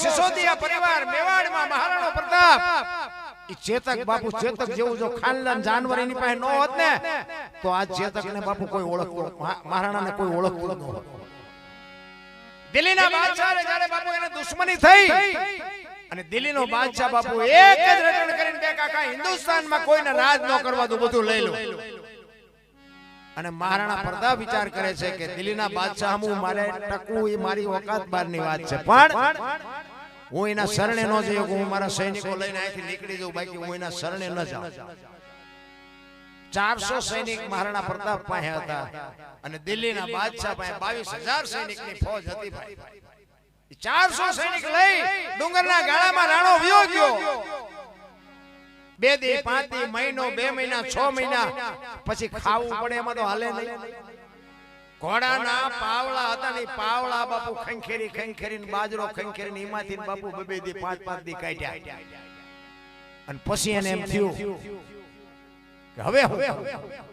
સિસોદિયા પરિવાર મેવાડમાં મહારાણો પ્રતાપ ઈ ચેતક બાપુ ચેતક જેવું જો ખાનદાન જાનવર એની પાસે ન હોત ને તો આ ચેતકને બાપુ કોઈ ઓળખતો મહારાણાને કોઈ ઓળખતો ન હોત દિલ્હીના બાદશાહે જ્યારે બાપુ એને દુશ્મની થઈ અને દિલ્હીનો બાદશાહ બાપુ એક જ રટણ કરીને બે કાકા હિન્દુસ્તાનમાં કોઈને રાજ ન કરવા દો બધું લઈ લો અને મહારાણા પ્રતાપ વિચાર કરે છે કે દિલ્હીના બાદશાહ હું મારે ટકવું એ મારી ઓકાત બહારની વાત છે પણ હું એના શરણે ન જઈએ હું મારા સૈનિકો લઈને અહીંથી નીકળી જાઉં બાકી હું એના શરણે ન જાઉં 400 સૈનિક મહારાણા પ્રતાપ પાસે હતા અને દિલ્હીના બાદશાહ પાસે 22,000 સૈનિકની ફૌજ હતી ભાઈ 400 સૈનિક લઈ ડુંગરના ગાળામાં રાણો વયો ગયો 2 દી 5 દી મહિનો 2 મહિના 6 મહિના પછી ખાવું પડે એમાં તો હાલે નહીં ઘોડાના પાવળા હતા ને પાવળા બાપુ ખંખેરી ને બાજરો ખંખેરી એમાંથી બાપુ 2 દી 5 દી કાઢ્યા અને પછી એને એમ થયું કે હવે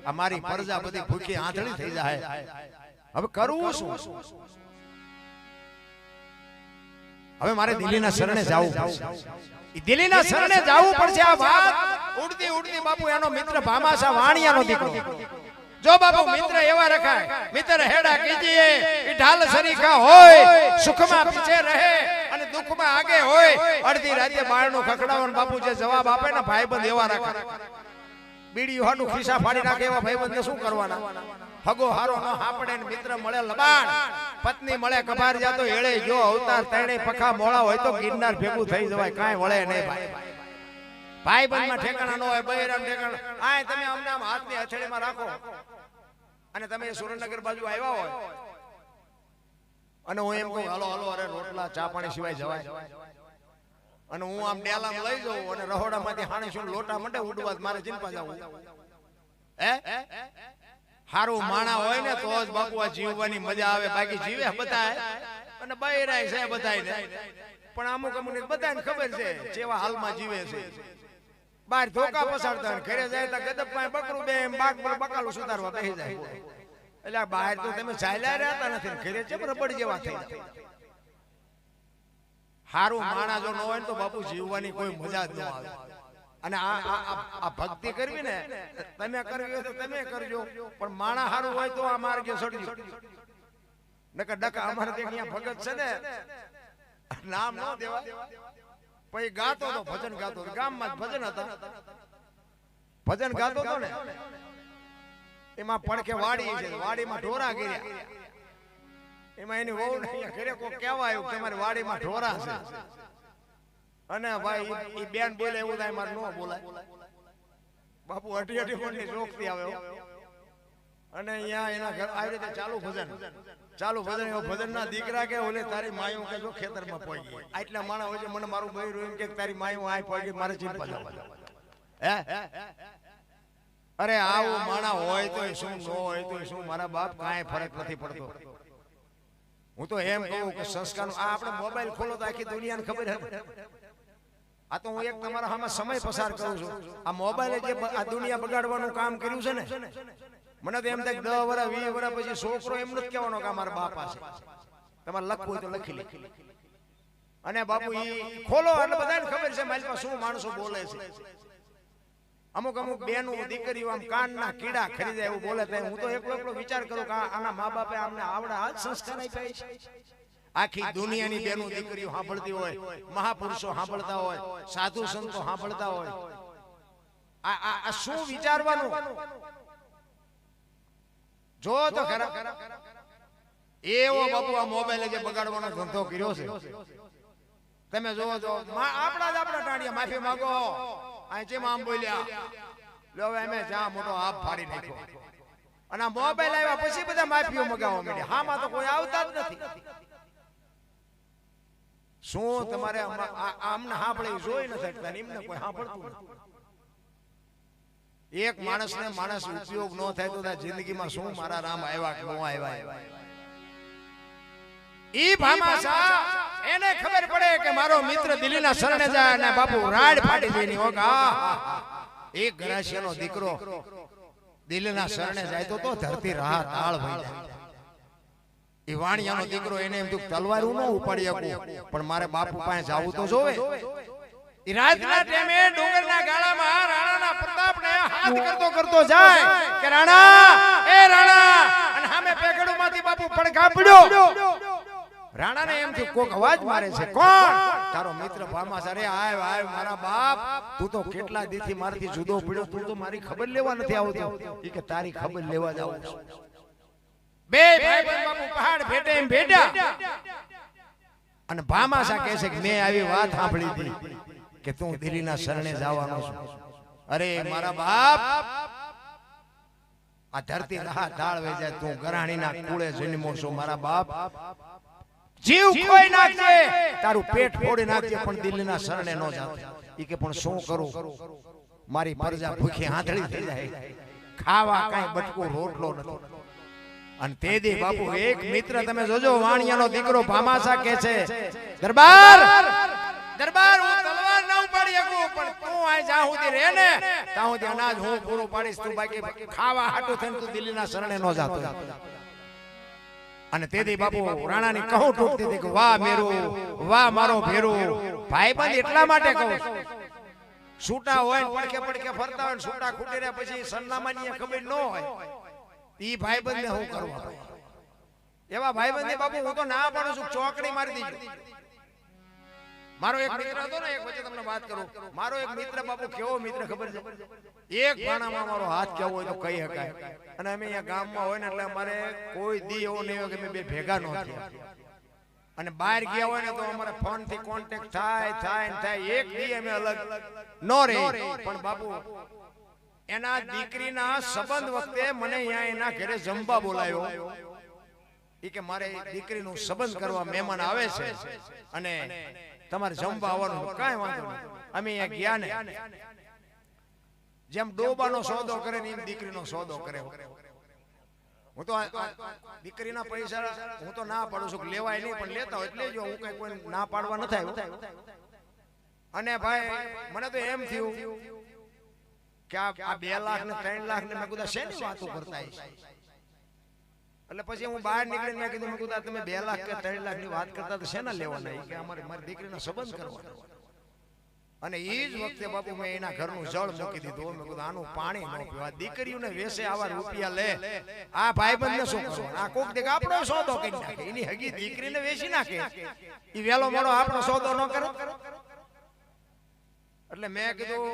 અમારી પ્રજા બધી ભૂખી આંધળી થઈ જાય હવે કરવું શું હવે મારે દિલ્હીના શરણે જવું પડશે દિલ્હીના શરણે જવું પડશે આ વાત ઉડતી ઉડતી બાપુ એનો મિત્ર ભામાશા વાણિયાનો દીકરો જો બાપુ મિત્ર એવા રખાય મિત્ર હેડા કીજીએ ઈ ઢાલ સરીખા હોય સુખમાં પીછે રહે અને દુઃખમાં આગે હોય અડધી રાતે બારણું ખખડાવવાનો બાપુ જે જવાબ આપે ને ભાઈબંધ એવા રખાય બીડી હાડું ખિસ્સા ફાડી નાખે એવા ભાઈબંધને શું કરવાના હગો હારો ન હાપડે ને મિત્ર મળે લબાણ પત્ની મળે કબાર જાતો હેળે જો અવતાર તણે પખા મોળા હોય તો ગિરનાર ભેગું થઈ જવાય કાંઈ વળે નહીં ભાઈ ભાઈબંધમાં ઠેકાણા ન હોય બૈરામ ઠેકાણા આય તમે અમને આમ હાથની હથેળીમાં રાખો અને તમે સુરેન્દ્રનગર બાજુ આવ્યા હોય અને હું એમ કહું હાલો હાલો અરે રોટલા ચા પાણી સિવાય જવાય અને હું આમ ડેલામ લઈ જાઉં અને રહોડામાંથી હાણે શું લોટા મંડે ઉડવા મારે ચિંતા જાવું હે હારું માણા હોય ને તો જ બાપુ આ જીવવાની મજા આવે બાકી જીવે બધાય અને બૈરાય છે બધાય પણ અમુક અમુક બધાને ખબર છે જેવા હાલમાં જીવે છે બહાર ધોકા પસાડતા ઘરે જાય તો ગદપ પાસે બકરું બે બાગ પર બકાલું સુધારવા બેસી જાય એટલે બહાર તો તમે ચાલ્યા રહેતા નથી ઘરે છે રબડ જેવા થઈ જાય હારું માણા જો ન હોય તો બાપુ જીવવાની કોઈ મજા જ ન આવે અને આ ભક્તિ કરવી ને તમે કરવી હોય તો તમે કરજો પણ માણા હારું હોય તો આ માર્ગે ચડજો નકર ડકા અમારે ત્યાં ભગત છે ને નામ ન દેવા પછી ગાતો તો ભજન ગાતો ગામમાં જ ભજન હતા ભજન ગાતો તો ને એમાં પડખે વાડી છે વાડીમાં ઢોરા કર્યા એમાં એની વહુ ને ઘરે કોઈ કહેવા આવ્યું કે તમારી વાડીમાં ઢોરા છે અને ભાઈ ઈ બેન બોલે એવું થાય મારે ન બોલાય બાપુ અઢી અઢી ફૂટની ચોકથી આવે અને અહીંયા એના ઘર આવી રીતે ચાલુ ભજન એવો ભજનના દીકરા કે ઓલે તારી માયું કે જો ખેતરમાં પડી ગઈ આટલા માણા હોય છે મને મારું બૈરું એમ કે તારી માયું આય પડી ગઈ મારે ચિંતા હે અરે આવું માણા હોય તો શું ન હોય તો શું મારા બાપ કાંઈ ફરક નથી પડતો હું તો એમ કહું કે સંસ્કારનું આ આપણે મોબાઈલ ખોલો તો આખી દુનિયાને ખબર હે આ તો હું એક તમારા સામે સમય પસાર કરું છું આ મોબાઈલે જે આ દુનિયા બગાડવાનું કામ કર્યું છે ને મને તો એમ થાય 10 વર્ષ 20 વર્ષ પછી છોકરો એમ નથી કહેવાનો કે અમારા બાપ છે તમારે લખવું હોય તો લખી લે અને બાપુ ઈ ખોલો એટલે બધાને ખબર છે મારી પાસે શું માણસો બોલે છે અમુક બેનું દીકરીઓ આમ કાનના કીડા ખરીદે એવું બોલે તો હું તો એકલો વિચાર કરું કે આના મા બાપે અમને આવડા આ સંસ્કાર આપ્યા છે આખી દુનિયાની બેનું દીકરીઓ સાંભળતી હોય મહાપુરુષો સાંભળતા હોય સાધુ સંતો સાંભળતા હોય આ શું વિચારવાનું જો તો ખરા એવો બાપુ આ મોબાઈલે જે બગાડવાનો ધંધો કર્યો છે તમે જોવો તો આપણા ટાણિયા માફી માંગો આ જેમ આમ બોલ્યા લો હવે અમે જા મોટો હાફ ફાડી નાખ્યો અને આ મોબાઈલ આવ્યા પછી બધા માફીઓ મગાવવા માંડ્યા હામાં તો કોઈ આવતા જ નથી શું તમારે આમને સાંભળે જોઈ ન શકતા એમને કોઈ સાંભળતું નથી એક માણસને માણસ ઉપયોગ ન થાય તો જિંદગીમાં શું મારા રામ આવ્યા કે ન આવ્યા ઈ ભામાશા એને ખબર પડે કે મારો મિત્ર દિલ્હીના શરણે જાય અને બાપુ રાડ ફાડી દેની હોગા એક ગરાસિયાનો દીકરો દિલ્હીના શરણે જાય તો ધરતી રાહ તાળ ભઈ જાય એ વાણિયાનો દીકરો એને એમ થયું તલવાર હું ન ઉપાડી શકું, પણ મારે બાપુ પાસે જવું તો જોવે. એ રાતના ટાઈમે ડુંગરના ગાળામાં રાણાના પ્રતાપને હાથ કરતો કરતો જાય કે રાણા, એ રાણા, અને સામે પેગડુમાંથી બાપુ પડઘા પડ્યો. રાણાને એમ થયું કોક અવાજ મારે છે, કોણ? તારો મિત્ર ભામાસ. અરે આવ આવ મારા બાપ, તું તો કેટલા દીથી મારથી જુદો પડ્યો, તું તો મારી ખબર લેવા નથી આવતો. ઈ કે તારી ખબર લેવા જાવ છું. બે ભાઈ બાપુ પહાડ ભેટે એમ ભેટ્યા, અને ભામાસા કહે છે કે મેં આવી વાત સાંભળી હતી કે તું દિલ્હીના શરણે જવાનો છું. અરે મારા બાપ, આ ધરતી રાહ ઢાળ વઈ જાય, તું ગરાણીના કુળે જન્મો છો. મારા બાપ, જીવ ખોઈ નાખજે, તારું પેટ ફોડી નાખજે, પણ દિલ્હીના શરણે ન જાતો. ઈ કે પણ શું કરું, મારી પ્રજા ભૂખી આંધળી થઈ જાય, ખાવા કાંઈ બટકો રોટલો નથી. અને તે દી બાપુ એક મિત્ર, તમે જોજો, વાણિયાનો દીકરો ભામાસા કહે છે, દરબાર દરબાર, હું તલવાર ન ઉપાડી શકું, પણ તું આ જ્યાં સુધી રહે ને ત્યાં સુધી અનાજ હું પૂરું પાડીશ, તું બાકી ખાવા હાટું થઈને તું દિલ્હીના શરણે ન જાતો. અને તેથી બાપુ રાણાની કહું તૂટતી હતી કે વાહ મેરું, વાહ મારો ભેરું. ભાઈબંધ એટલા માટે કહું, છૂટા હોય પડકે પડકે ફરતા હોય, છૂટા ખૂટી રહ્યા પછી સરનામાની ખબર ન હોય, ઈ ભાઈબંધને હું કરવા? એવા ભાઈબંધને બાપુ હું તો ના પાડું છું, ચોકડી મારી દીધી. મારો એક મિત્ર હતો ને, એક વચ્ચે તમને વાત કરું, મારો એક મિત્ર બાપુ કેવો મિત્ર ખબર છે, એક ભાણામાં મારો હાથ કેવો હોય તો કહી શકાય. અને અમે અહીંયા ગામમાં હોય ને એટલે અમારે કોઈ દી એવો નહીં હોય કે અમે બે ભેગા ન થયા. અને બહાર ગયા હોય ને તો અમારે ફોન થી કોન્ટેક્ટ થાય. એક દી અમે અલગ ન રહી, પણ બાપુ એના દીકરીના સંબંધ વખતે મને અહીંયા એના ઘરે જમવા બોલાયો. ઈ કે મારે દીકરીનું સંબંધ કરવા મહેમાન આવે છે અને તમારે જમવા આવવાનું. કાંઈ વાંધો નહીં. અમે અહીંયા ગયા ને, જેમ ડોબાનો સોદો કરે ને એમ દીકરીનો સોદો કરે. હું તો દીકરીના પૈસા હું તો ના પાડું છું, લેવાય નહીં, પણ લેતા હોય એટલે જો, હું કઈ કોઈ ના પાડવા ન થાય. અને ભાઈ મને તો એમ થયું કે આ 2 લાખ ને 3 લાખ ને મેં કીધું શેની વાતો કરતા હશે. એટલે પછી હું બહાર નીકળીને મેં કીધું, મેં કીધું તમે 2 લાખ કે 3 લાખ ની વાત કરતા તો શેના લેવાના? કે મારી દીકરીનો સંબંધ કરવાનો. અને એ જ વખતે બાપુ મેં એના ઘરનું જળ મૂકી દીધું. મેં કીધું આનું પાણી ન પીવા, દીકરીઓને વેસે આવા રૂપિયા લે, આ ભાઈબંધને શું કરવાનું? આ કોક દેખ આપણો સોદો કરી નાખે, એની હગી દીકરીને વેચી નાખે, એ વેલો મોડો આપણો સોદો ન કરે. એટલે મેં કીધું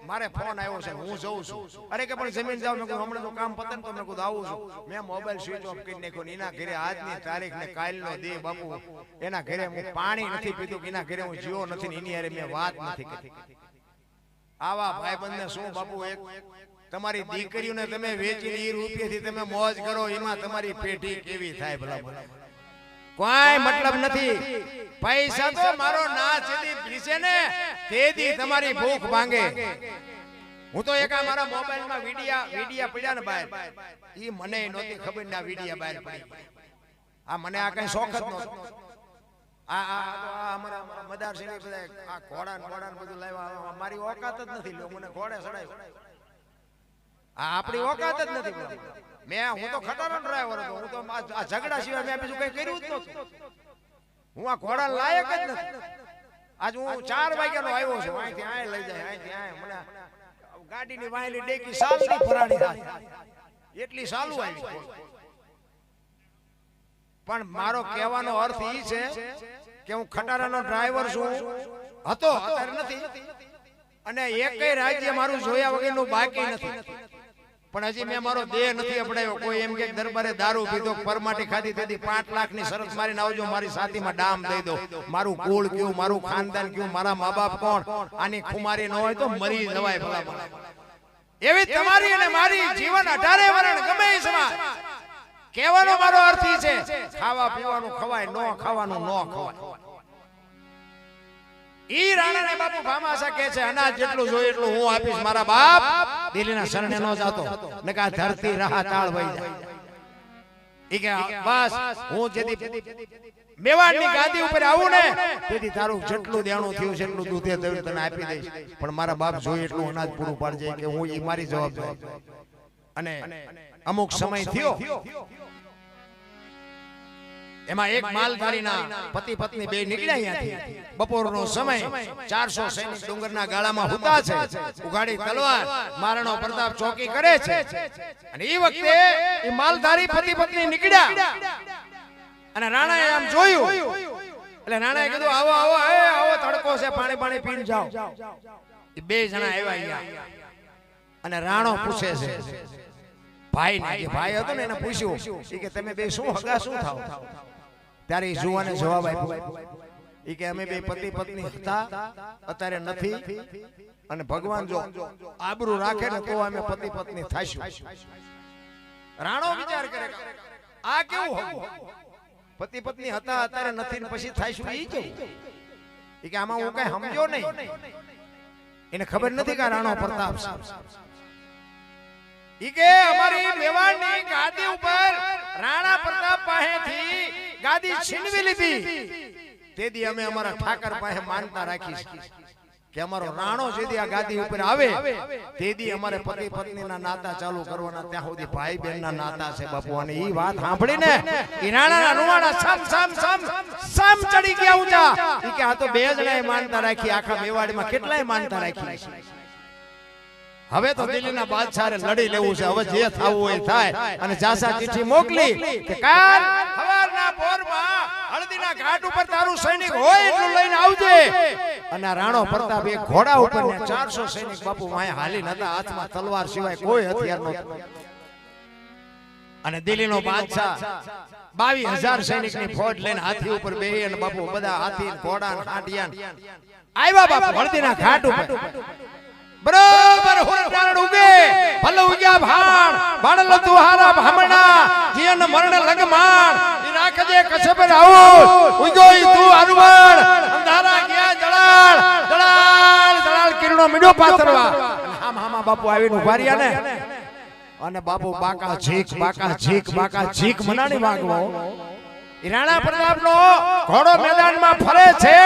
મારે ફોન આવ્યો છે, હું જઉં છું. અરે કે પણ જમીન જાવ. મેં કીધું હમણાં તો કામ પતન તો મેં કીધું આવું છું. મેં મોબાઈલ સ્વિચ ઓફ કરી નાખ્યો. એના ઘરે આજની તારીખ ને કાલનો દે બાપુ, એના ઘરે હું પાણી નથી પીધું, એના ઘરે હું જીવો નથી, એની હારે મેં વાત નથી કરી. આવા ભાઈબંધને શું બાપુ, એક તમારી દીકરીઓને તમે વેચીને એ રૂપિયાથી તમે મોજ કરો, એમાં તમારી પેઢી કેવી થાય ભલા ભલા? કોઈ મતલબ નથી. પૈસા તો મારો ના જેદી ભીસે ને તેદી તમારી ભૂખ ભાંગે. હું તો એક મારા મોબાઈલમાં વિડિયા પડ્યા ને બહાર, ઈ મને નહોતી ખબર ને આ વિડિયા બહાર પડી. આ મને આ કઈ શોખ જ નહોતો. આ અમારા મદારસિંહ બધા આ ઘોડા ને બધું લાવ્યા, મારી ઓકાત જ નથી. લો મને ઘોડે ચડાવ્યો, આ આપણી ઓકાત જ નથી. હું તો ખટારો ડ્રાઈવર હતો, હું તો આ ઝઘડા સિવાય મેં બીજું કઈ કર્યું જ નહોતું. હું આ ઘોડા લાયક જ નથી. આજ હું 4 વાગ્યાનો આવ્યો છું, અહીંથી આ લઈ જાય, અહીંથી આ મને ગાડીની વાયલી ડેકી સાલની ફરાડી થાય એટલી સાલું આવી. પણ મારો કહેવાનો અર્થ ઈ છે કે હું ખટારાનો ડ્રાઈવર છું, હતો અત્યારે નથી, અને એકય રાજ્ય મારું જોયા વગરનું બાકી નથી. પણ હજી મેં મારો દેહ નથી અપડાયો. કોઈ એમ કે દરબારે દારૂ પીધો, પરમાટી ખાધી, તેથી 5 લાખની શરત મારીને આવજો, મારી સાથીમાં ડામ દઈ દો. મારું કુળ કયું, મારું ખાનદાન કયું, મારા મા બાપ કોણ, આની ખુમારી ન હોય તો મરી જવાય ભલા ભલા. એવી તમારી અને મારી જીવન 18 વર્ષ ગમે એ સમાજ. કહેવાનો મારો અર્થ ઈ છે, ખાવા પીવાનું ખવાય, ન ખાવાનું ન ખવાય. ઈ રાણાને બાપુ ભામાસા કહે છે, અનાજ જેટલું જોઈએ એટલું હું આપીશ. મારા બાપ દિલ્હીના શરણે ન જાતો, ને કે ધરતી રાહ તાળ વઈ જાય. ઈ કે બસ હું જેથી મેવાડની ગાદી ઉપર આવું ને, તેથી તારું જેટલું દેણું થયું છે એટલું દૂધે દઉં તને આપી દઈશ. પણ મારા બાપ જોઈએ એટલું અનાજ પૂરું પાડજે, કે હું ઈ મારી જવાબદારી. અને અમુક સમય થયો એમાં એક માલધારીના પતિ પત્ની બે નીકળ્યા અહીંયાથી. બપોરનો સમય, 400 સૈનિક ડુંગરના ગાળામાં હુતા છે, ઉગાડી તલવાર, મહારાણો પ્રતાપ ચોકી કરે છે. અને એ વખતે એ માલધારી પતિ પત્ની નીકળ્યા અને રાણાએ આમ જોયું એટલે રાણાએ કીધું આવો આવો આવો, તડકો છે, પાણી પાણી પીને જાઓ. એ બે જણા આવ્યા અહીંયા અને રાણો પૂછે છે ભાઈ ને, કે ભાઈ હતો ને એને પૂછ્યું કે તમે બે શું હગા શું થાવ? ત્યારે એ જુવાને જવાબ આપ્યો એ કે અમે બે પતિ પત્ની હતા, અત્યારે નથી, અને ભગવાન જો આબરૂ રાખે ને તો અમે પતિ પત્ની થાશું. રાણો વિચાર કરે આ કેવું હગું? પતિ પત્ની હતા અત્યારે નથી ને પછી થાશું ઈ કેવું? એ કે આમાં હું કઈ સમજો નહીં. એને ખબર નથી કે રાણો પ્રતાપ ઈ કે અમારી મેવાડની ગાદી ઉપર રાણા પ્રતાપ પાસેથી ગાદી છીનવી લીધી. તેથી અમે અમારા ઠાકર પાસે માનતા રાખી કે અમારો રાણો જેદી આ ગાદી ઉપર આવે તેથી અમારે પતિ પત્નીના નાતા ચાલુ કરવાના, ત્યાં સુધી ભાઈ બહેનના નાતા છે બાપુ. અને ઈ વાત સાંભળીને ઈ રાણાના રૂવાડા સમ ચડી ગયા ઊંચા. ઈ કે આ તો બે જણાએ માનતા રાખી, આખા મેવાડમાં કેટલાય માનતા રાખી. હવે તો દિલ્હીના બાદશાહે લડી લેવું છે. હવે જે થાવું હોય થાય. અને જાસા ચિઠ્ઠી મોકલી કે કાલ સવારના પોરમાં હળદીના ઘાટ ઉપર તારું સૈનિક હોય એટલું લઈને આવજે. અને રાણો પ્રતાપ એક ઘોડા ઉપર ને 400 સૈનિક બાપુ વાય હાલી નતા, હાથમાં તલવાર સિવાય કોઈ હથિયાર નહોતું. અને દિલ્હીનો બાદશાહ 22000 સૈનિકની ફોજ લઈને હાથી ઉપર બેહી અને બાપુ બધા હાથી ઘોડા હાંડિયા આવ્યા બાપુ હળદીના ઘાટ ઉપર. બરોબર હોરડાણ ઉગે ભલે ઉગ્યા ભાણ બાળલ તુહારા ભામણા જીન મરણ લગમાણ ઈ રાખજે કછબ રાવો ઉગોઈ તું અરવણ અંધારા ગયા જળાળ જળાળ જળાળ કિરણો મીડો પાતરવા. આમ હામા બાપુ આવીને ઉભા રહ્યા ને અને બાપુ બાકા ઝીક બાકા ઝીક બાકા ઝીક મનાણી વાગવો. ઈ રાણા પ્રતાપનો ઘોડો મેદાનમાં ફરે છે.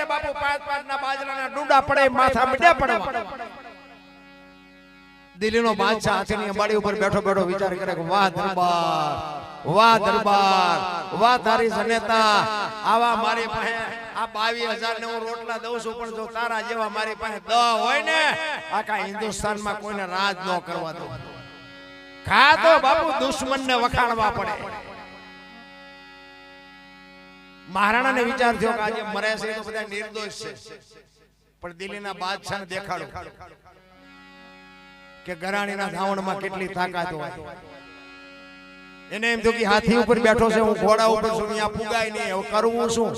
બાપુ 5-5 ના બાજરાના ડુંડા પડે, માથા મીડ્યા પડવા. દિલ્હીનો બાદશાહ હાથીની અંબાડી ઉપર બેઠો બેઠો વિચાર કરે કે વાહ દરબાર, વાહ દરબાર, વાહ તારી જનેતા. આવા મારી પાસે આ 22000 ને હું રોટલા દઉં છું, પણ જો તારા જેવા મારી પાસે 10 હોય ને આખા હિન્દુસ્તાનમાં કોઈને રાજ ન કરવા દો. ખા તો બાપુ દુશ્મનને વખાણવા પડે. મહારાણાને વિચાર થયો કે આજે મરે છે તો બધા નિર્દોષ છે, પણ દિલ્હીના બાદશાહને દેખાડો કે ગરાણીના ધાવણમાં કેટલી તાકાત હોય. એને એમ થયું કે હાથી ઉપર બેઠો છે, હું ઘોડા ઉપર છું, અહીંયા પુગાય નહીં, હવે કરવું શું?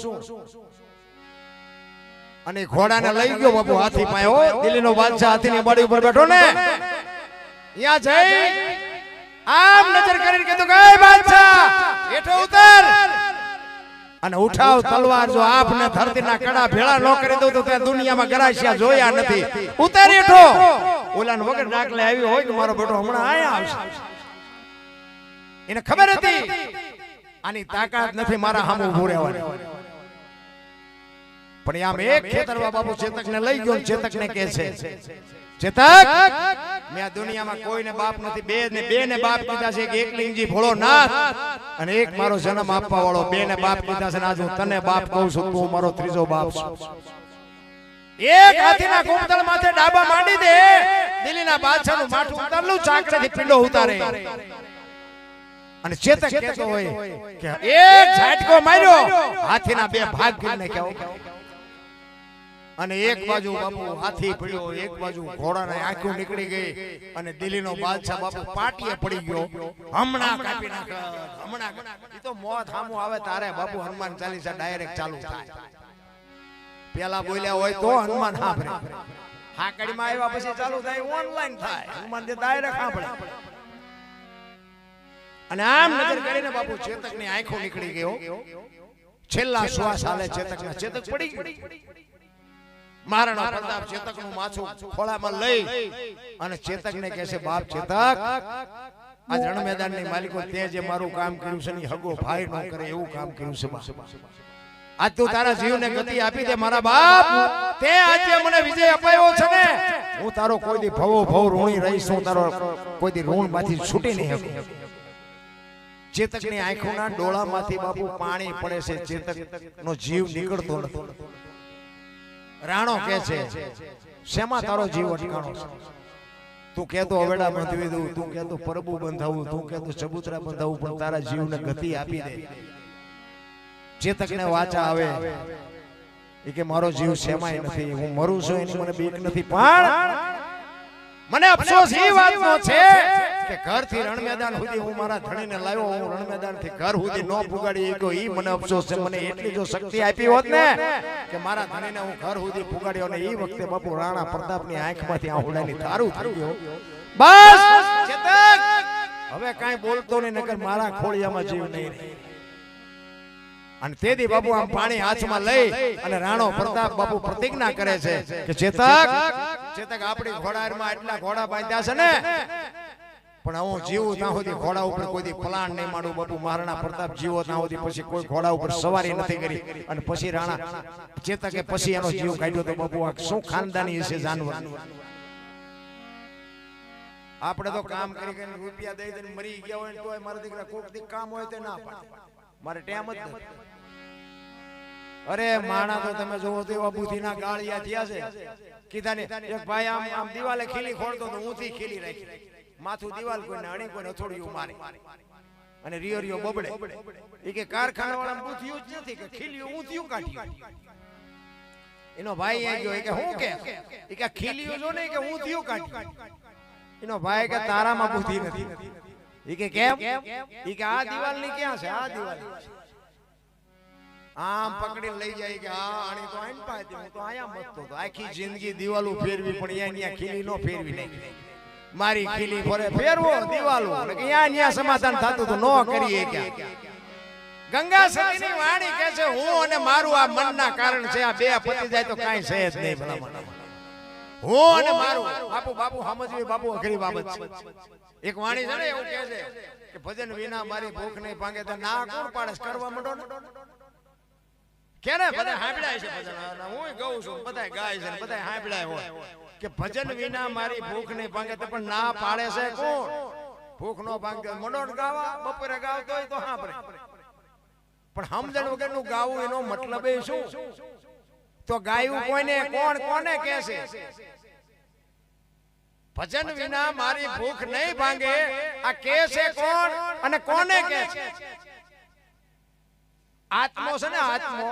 અને ઘોડાને લઈ ગયો બાપુ હાથી પાસે. હો દિલ્હીનો બાદશાહ હાથીની બાડી ઉપર બેઠો ને, અહીંયા જઈ આમ નજર કરીને કીધું કે એ બાદશાહ હેઠો ઉતર અને ઉઠાવ તલવાર. જો આપને ધરતીના કડા ભેળા ન કરી દઉં તો ત્યાં દુનિયામાં ગરાસિયા જોયા નથી. ઉતાર હેઠો. ઓલાને વગર ડાકલે આવી હોય કે મારો બેટો હમણાં આયા આવશે. એને ખબર હતી આની તાકાત નથી મારા સામે ઊભું રહેવાની. પણ આમ એક ખેતરમાં બાપુ ચેતકને લઈ ગયો. ચેતકને કહે છે ચેતક મેં આ દુનિયામાં કોઈને બાપ નથી, બે ને બાપ કીધા છે, કે એક લિંગજી ભોળો નાથ અને એક મારો જન્મ આપવા વાળો. બે ને બાપ કીધા છે, આજ હું તને બાપ કહું છું, તું મારો ત્રીજો બાપ છે. એક હાથીના કુંતળ માથે ડાબા માંડી દે, દિલ્હીના બાદશાહનું માથું ઉતારલું, ચાકરેથી પિંડો ઉતારે. અને ચેતક કહેતો હોય કે એક ઝાટકો માર્યો, હાથીના 2 ભાગ કરી નાખ્યા. અને એક બાજુ બાપુ હાથી પડ્યો, એક બાજુ ઘોડાના આંખો નીકળી ગઈ. અને દિલ્હીનો બાદશાહ બાપુ પાટીએ પડી ગયો. હમણાં કાપી નાખ, હમણાં. ઈ તો મોત સામું આવે તારે બાપુ હનુમાન ચાલીસા ડાયરેક્ટ ચાલુ થાય. પેલા બોલ્યા હોય તો હનુમાન સાંભળે, હાકડીમાં આવ્યા પછી ચાલુ થાય, ઓનલાઈન થાય. હનુમાન જે ડાયરેક્ટ સાંભળે. અને આમ નજર કરીને બાપુ ચેતકની આંખો નીકળી ગયો. છેલ્લા શ્વાસ હાલે ચેતકના. ચેતક પડી ગયો. મહારાણા પ્રતાપ ચેતકનું માથું ખોળામાં લઈ અને ચેતકને કહે છે બાપ ચેતક, આ રણ મેદાનની માલિકો તે જે મારું કામ કર્યું છે ને હગો ભાઈ નો કરે એવું કામ કર્યું છે. આજ તું તારા જીવને ગતિ આપી દે મારા બાપ. તે આજે મને વિજય અપાયો છે ને, હું તારો કોઈ દી ભવો ભવ ઋણી રહીશ. હું તારો કોઈ દી ઋણમાંથી છૂટી નહીં શકું. ચેતકની આંખોના ડોળામાંથી બાપુ પાણી પડે છે, ચેતકનો જીવ નીકળતો નથી. રાણો કહે છે શેમાં તારો જીવ અટકાણો છે? તું કહેતો અવેડા બાંધવી દઉં, તું કહેતો પરબુ બંધાવું, તું કહેતો ચબૂતરા બંધાવું, પણ તારા જીવને ગતિ આપી દે. ચેતકને વાચા આવે એ કે મારો જીવ શેમાંય નથી, હું મરું છું એની મને બીક નથી, પણ મને અફસોસ એ વાતનો છે કે ઘરથી રણ મેદાન સુધી હું મારા ધણીને લાવ્યો, હું રણ મેદાનથી ઘર સુધી ન પુગાડી શક્યો. ઈ મને અફસોસ છે. મને એટલી જો શક્તિ આપી હોત ને કે મારા ધણીને હું ઘર સુધી પુગાડ્યો, ને ઈ વખતે બાપુ રાણા પ્રતાપની આંખમાંથી આંખોડાની ધારું થઈ ગયો. બસ ચેતક હવે કાંઈ બોલતો નહીં, નકર મારા ખોળિયામાં જીવ નહીં રહે. અને તેથી બાપુ આમ પાણી હાથમાં લઈ અને રાણો પ્રતાપ બાપુ પ્રતિજ્ઞા કરે છે કે ચેતક આપણી ઘોડામાં એટલા ઘોડા બાંધ્યા છે ને, પણ હું જીવું ત્યાં સુધી ઘોડા ઉપર કોઈ પલાણ નહીં માંડું. બાપુ મહારાણા પ્રતાપ જીવો ત્યાં સુધી પછી કોઈ ઘોડા ઉપર સવારી નથી કરી. અને પછી રાણા ચેતકે પછી એનો જીવ કાઢ્યો. તો બાપુ આ શું ખાનદાની હશે જાનવર. આપણે તો કામ કરી કરીને રૂપિયા દઈ દઈને મરી ગયા હોય તો મારા દીકરા કોક દી કામ હોય તો ના પાડે, મારે ટેમ જ નથી. અરે માણા તો તમે જોવો તો એવા બુદ્ધિના ગાળિયા થયા છે. કીધા ને એક ભાઈ આમ આમ દિવાલે ખીલી ખોડતો તો ઊંથી ખીલી રાખી, માથું દિવાલ કોઈને અણી કોઈને અથોડિયું મારે અને રિયો રિયો બબડે. એ કે કારખાના વાળા બુદ્ધિયું જ નથી કે ખીલીઓ ઊંધિયું કાઢ્યું. એનો ભાઈ આ ગયો એ કે હું કે એ કે ખીલીઓ જો ને કે ઊંધિયું કાઢ્યું. એનો ભાઈ કે તારામાં બુદ્ધિ નથી. એ કે કેમ? એ કે આ દિવાલ ની ક્યાં છે? આ દિવાલ આમ પકડી લઈ જાય કે આ આણી તો આઈન પાતી, હું તો આયા મતતો તો આખી જિંદગી દિવાલો ફેરવી, પણ અહીંયા ખીલી નો ફેરવી નહીં. મારી ખીલી ફરે ફેરવો દિવાલો કે અહીંયા સમાધાન થતું તો નો કરીએ ક્યાં. ગંગા સતીની વાણી કહે છે હું અને મારું આ મનના કારણ છે. આ બે પતી જાય તો કાંઈ છે જ નહીં. ભલા હું અને મારું બાપુ સમજવી બાપુ અઘરી બાબત છે. એક વાણી છે ને એવું કહે છે કે ભજન વિના મારી ભૂખ નહીં ભાંગે. તો ના કોણ પાડે? કરવા માંડો ને કેને બધા સાંભળાય છે ભજન. હું ગાઉં છું, બધા ગાય છે, બધા સાંભળાય હોય કે ભજન વિના મારી ભૂખ નહીં ભાંગે. તો પણ ના પાડે છે કોણ? ભૂખ નો ભાંગે મંડોળ ગાવા, બપોરે ગાવતો હોય તો સાંભળે, પણ સમજણ વગરનું ગાવું એનો મતલબ એ શું? તો ગાયું કોઈને કોને કહે છે? ભજન વિના મારી ભૂખ નહીં ભાંગે આ કહે છે કોણ અને કોને કહે છે? આત્મો છે ને, આત્મો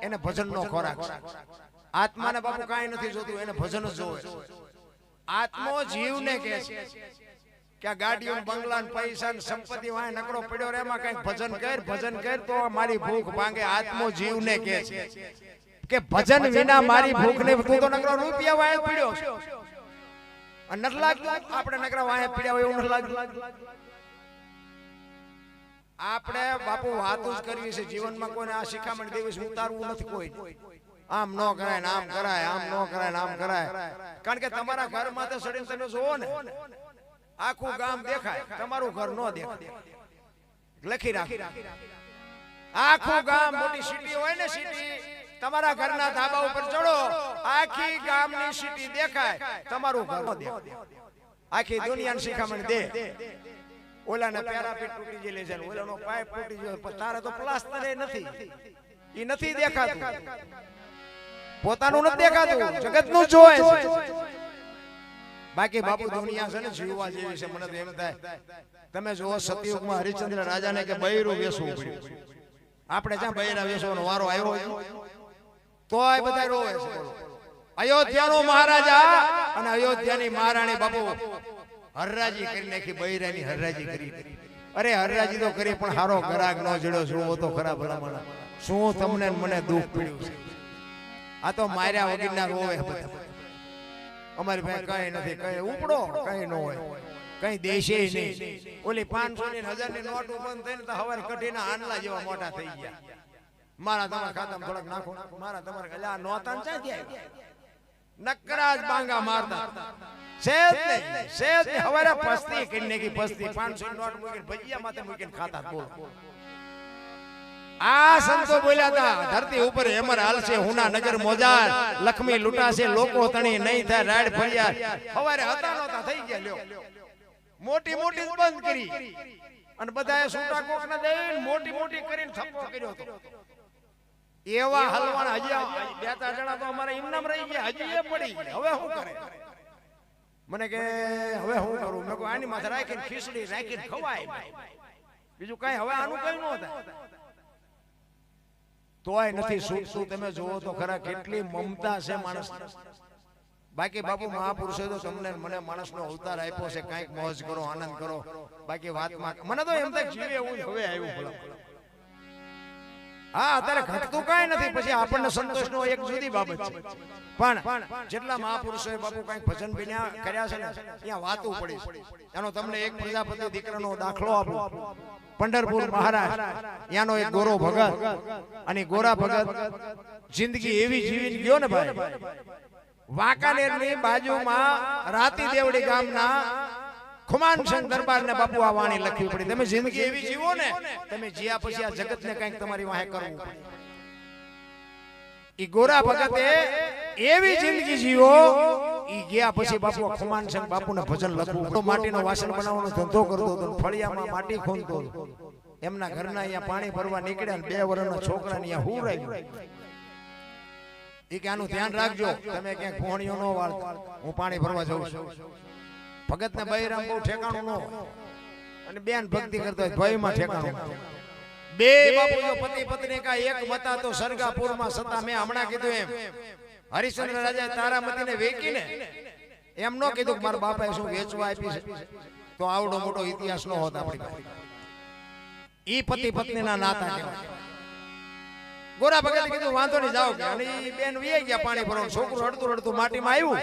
એને ભજન નો ખોરાક છે. આત્માને બાપુ કાંઈ નથી જોતું, એને ભજન જ જોવે. આત્મો જીવને કહે છે કે આ ગાડીઓ બંગલા પૈસા સંપત્તિ વાય નકરો પડ્યો રે, એમાં કઈક ભજન કર તો મારી ભૂખ ભાંગે. આત્મો જીવને કહે છે કે ભજન વિના મારી ભૂખ નહીં. તું તો નકરો રૂપિયા વાય પડ્યો છે અને નથી લાગતું આપણે નકરા વાય પડ્યા હોય એવું નથી લાગતું. આપણે બાપુ વાતો જ કરવી છે જીવનમાં. કોઈને આ શિખામણ દેવી છે ઉતારવું નથી. કોઈ આમ ન કરાય ને આમ કરાય, આમ ન કરાય ને આમ કરાય. કારણ કે તમારા ઘરમાં તો સડીને તમે જોવો ને આખું ગામ દેખાય, તમારું ઘર ન દેખાય. લખી રાખો આખું ગામ. મોટી સિટી હોય ને, સિટી તમારા ઘરના ધાબા ઉપર ચડો, આખી ગામની સિટી દેખાય, તમારું ઘર ન દેખાય. આખી દુનિયાની શિખામણ દે. ઓલાને પેરાપીટ તૂટી ગયેલી છે, ઓલાનો પાઇપ તૂટી ગયો, તારે તો પ્લાસ્ટર નથી, ઈ નથી દેખાતું. પોતાનું નથી દેખાતું, જગતનું જોવે છે. બાકી બાપુ દુનિયા છે ને જીવવા જેવી છે. મને તો એમ થાય તમે જોવો સતયુગમાં હરિશ્ચંદ્ર રાજાને કે બૈરું વેસવું પડ્યું. આપણે જ્યાં બૈરા વેસવાનો વારો આવ્યો તોય બધા રોવે છે. અયોધ્યાનો મહારાજા અને અયોધ્યાની મહારાણી બાપુ હરરાજી કરી નાખી, બૈરાની હરરાજી કરી. અરે હરરાજી તો કરી પણ હારો ગરાગ ન જડ્યો. શું તો ખરાબ ભલામણ, શું તમને મને દુઃખ પડ્યું છે. આ તો માર્યા વગરના રોવે બધા. અમારી પાસે કઈ નથી, કઈ ઉપડો કઈ ન હોય, કઈ દેશે નહીં. ઓલી 500 ની 1000 ની નોટો બંધ થઈને તો હવારે કઢીના આનલા જેવા મોટા થઈ ગયા. મારા તમારા ખાતામાં થોડાક નાખો, મારા તમારા અલ્યા નોતા ને ક્યાં નકરાજ બાંગા મારતા. સેજ હવારે પસ્તી કરી નાખી. પસ્તી 500 ની નોટ મૂકીને ભજીયા માથે મૂકીને ખાતા. બોલો આ સંતો બોલ્યા હતા ધરતી ઉપર હેમર હાલશે, હુના નગર મોજાર, લક્ષ્મી લૂંટાશે, લોકો તણી નહીં થાય રાડ ફરિયાદ. હવારે હતા નોતા થઈ ગયા. લ્યો મોટી મોટી બંધ કરી. અને બધાએ સૂટા કોકને દઈને મોટી મોટી કરીને થપ્પો કર્યો હતો. એવા હલવાના હજી બે ચાર જણા તો અમારે ઇમનામ રહી ગયા, હજી એ પડી ગયા. હવે શું કરે? મને કે હવે શું કરું? મેં કહું આની માથે રાખીને ખીચડી રાખીને ખવાય, બીજું કઈ હવે આનું કઈ ન થાય. તોય નથી છૂટતું. તમે જોવો તો ખરા કેટલી મમતા છે માણસ. બાકી બાપુ મહાપુરુષે તો તમને મને માણસનો અવતાર આપ્યો છે, કઈક મોજ કરો, આનંદ કરો. બાકી વાતમાં મને તો એમ થાય જીવે એવું હવે આવ્યું ભલા. હા અત્યારે ઘટતું કઈ નથી, પછી આપણને સંતોષનો એક જુદી બાબત છે. પણ જેટલા મહાપુરુષોએ બાપુ કઈક ભજન બન્યા કર્યા છે ને ત્યાં વાતું પડી. એનો તમને એક પ્રજાપતિ દીકરાનો દાખલો આપું. પંઢરપુર મહારાજ ત્યાંનો એક ગોરો ભગત, અને ગોરા ભગત જિંદગી એવી જીવી ગયો ને ભાઈ. વાંકાનેરની બાજુમાં રાતી દેવડી ગામના ખુમાનસિંહ દરબારને બાપુ આ વાણી લખવી પડી. તમે જિંદગી એવી જીવો ને, તમે જીયા પછી આ જગતને કંઈક તમારી વાહે કરવું પડે. ઈ ગોરા ભગતે એવી જિંદગી જીવો, ઈ ગયા પછી બાપુ ખુમાનસિંહ બાપુને ભજન લખવું. માટીનો વાસણ બનાવવાનો ધંધો કરતો હતો, ફળિયામાં માટી ખોંદતો હતો. એમના ઘરના અહીંયા પાણી ભરવા નીકળ્યા ને 2 વર્ષના છોકરાને અહીંયા હુરાઈ. ઈ કે આનું ધ્યાન રાખજો, તમે ક્યાંક ભોણિયો ન વાળતા, હું પાણી ભરવા જાઉં છું. ભગત ને બૈરામ બહુ ઠેકાણું ન હોય, અને બેન ભક્તિ કરતા હોય ભયમાં ઠેકાણું. બે બાપુ જો પતિ પત્ની કા એક મતા તો સરગાપુરમાં સતા. મેં હમણાં કીધું એમ હરિશ્ચંદ્ર રાજાએ તારામતીને વેચીને એમ ન કીધું કે મારા બાપાએ શું વેચવા આપી છે, તો આવડો મોટો ઇતિહાસ ન હોત આપણી પાસે. ઈ પતિ પત્નીના નાતા કહેવાય. ગોરા ભગતે કીધું વાંધો નહીં જાઓ કે, અને ઈ બેન વી ગયા પાણી ભરવા. છોકરું રડતું રડતું માટીમાં આવ્યું.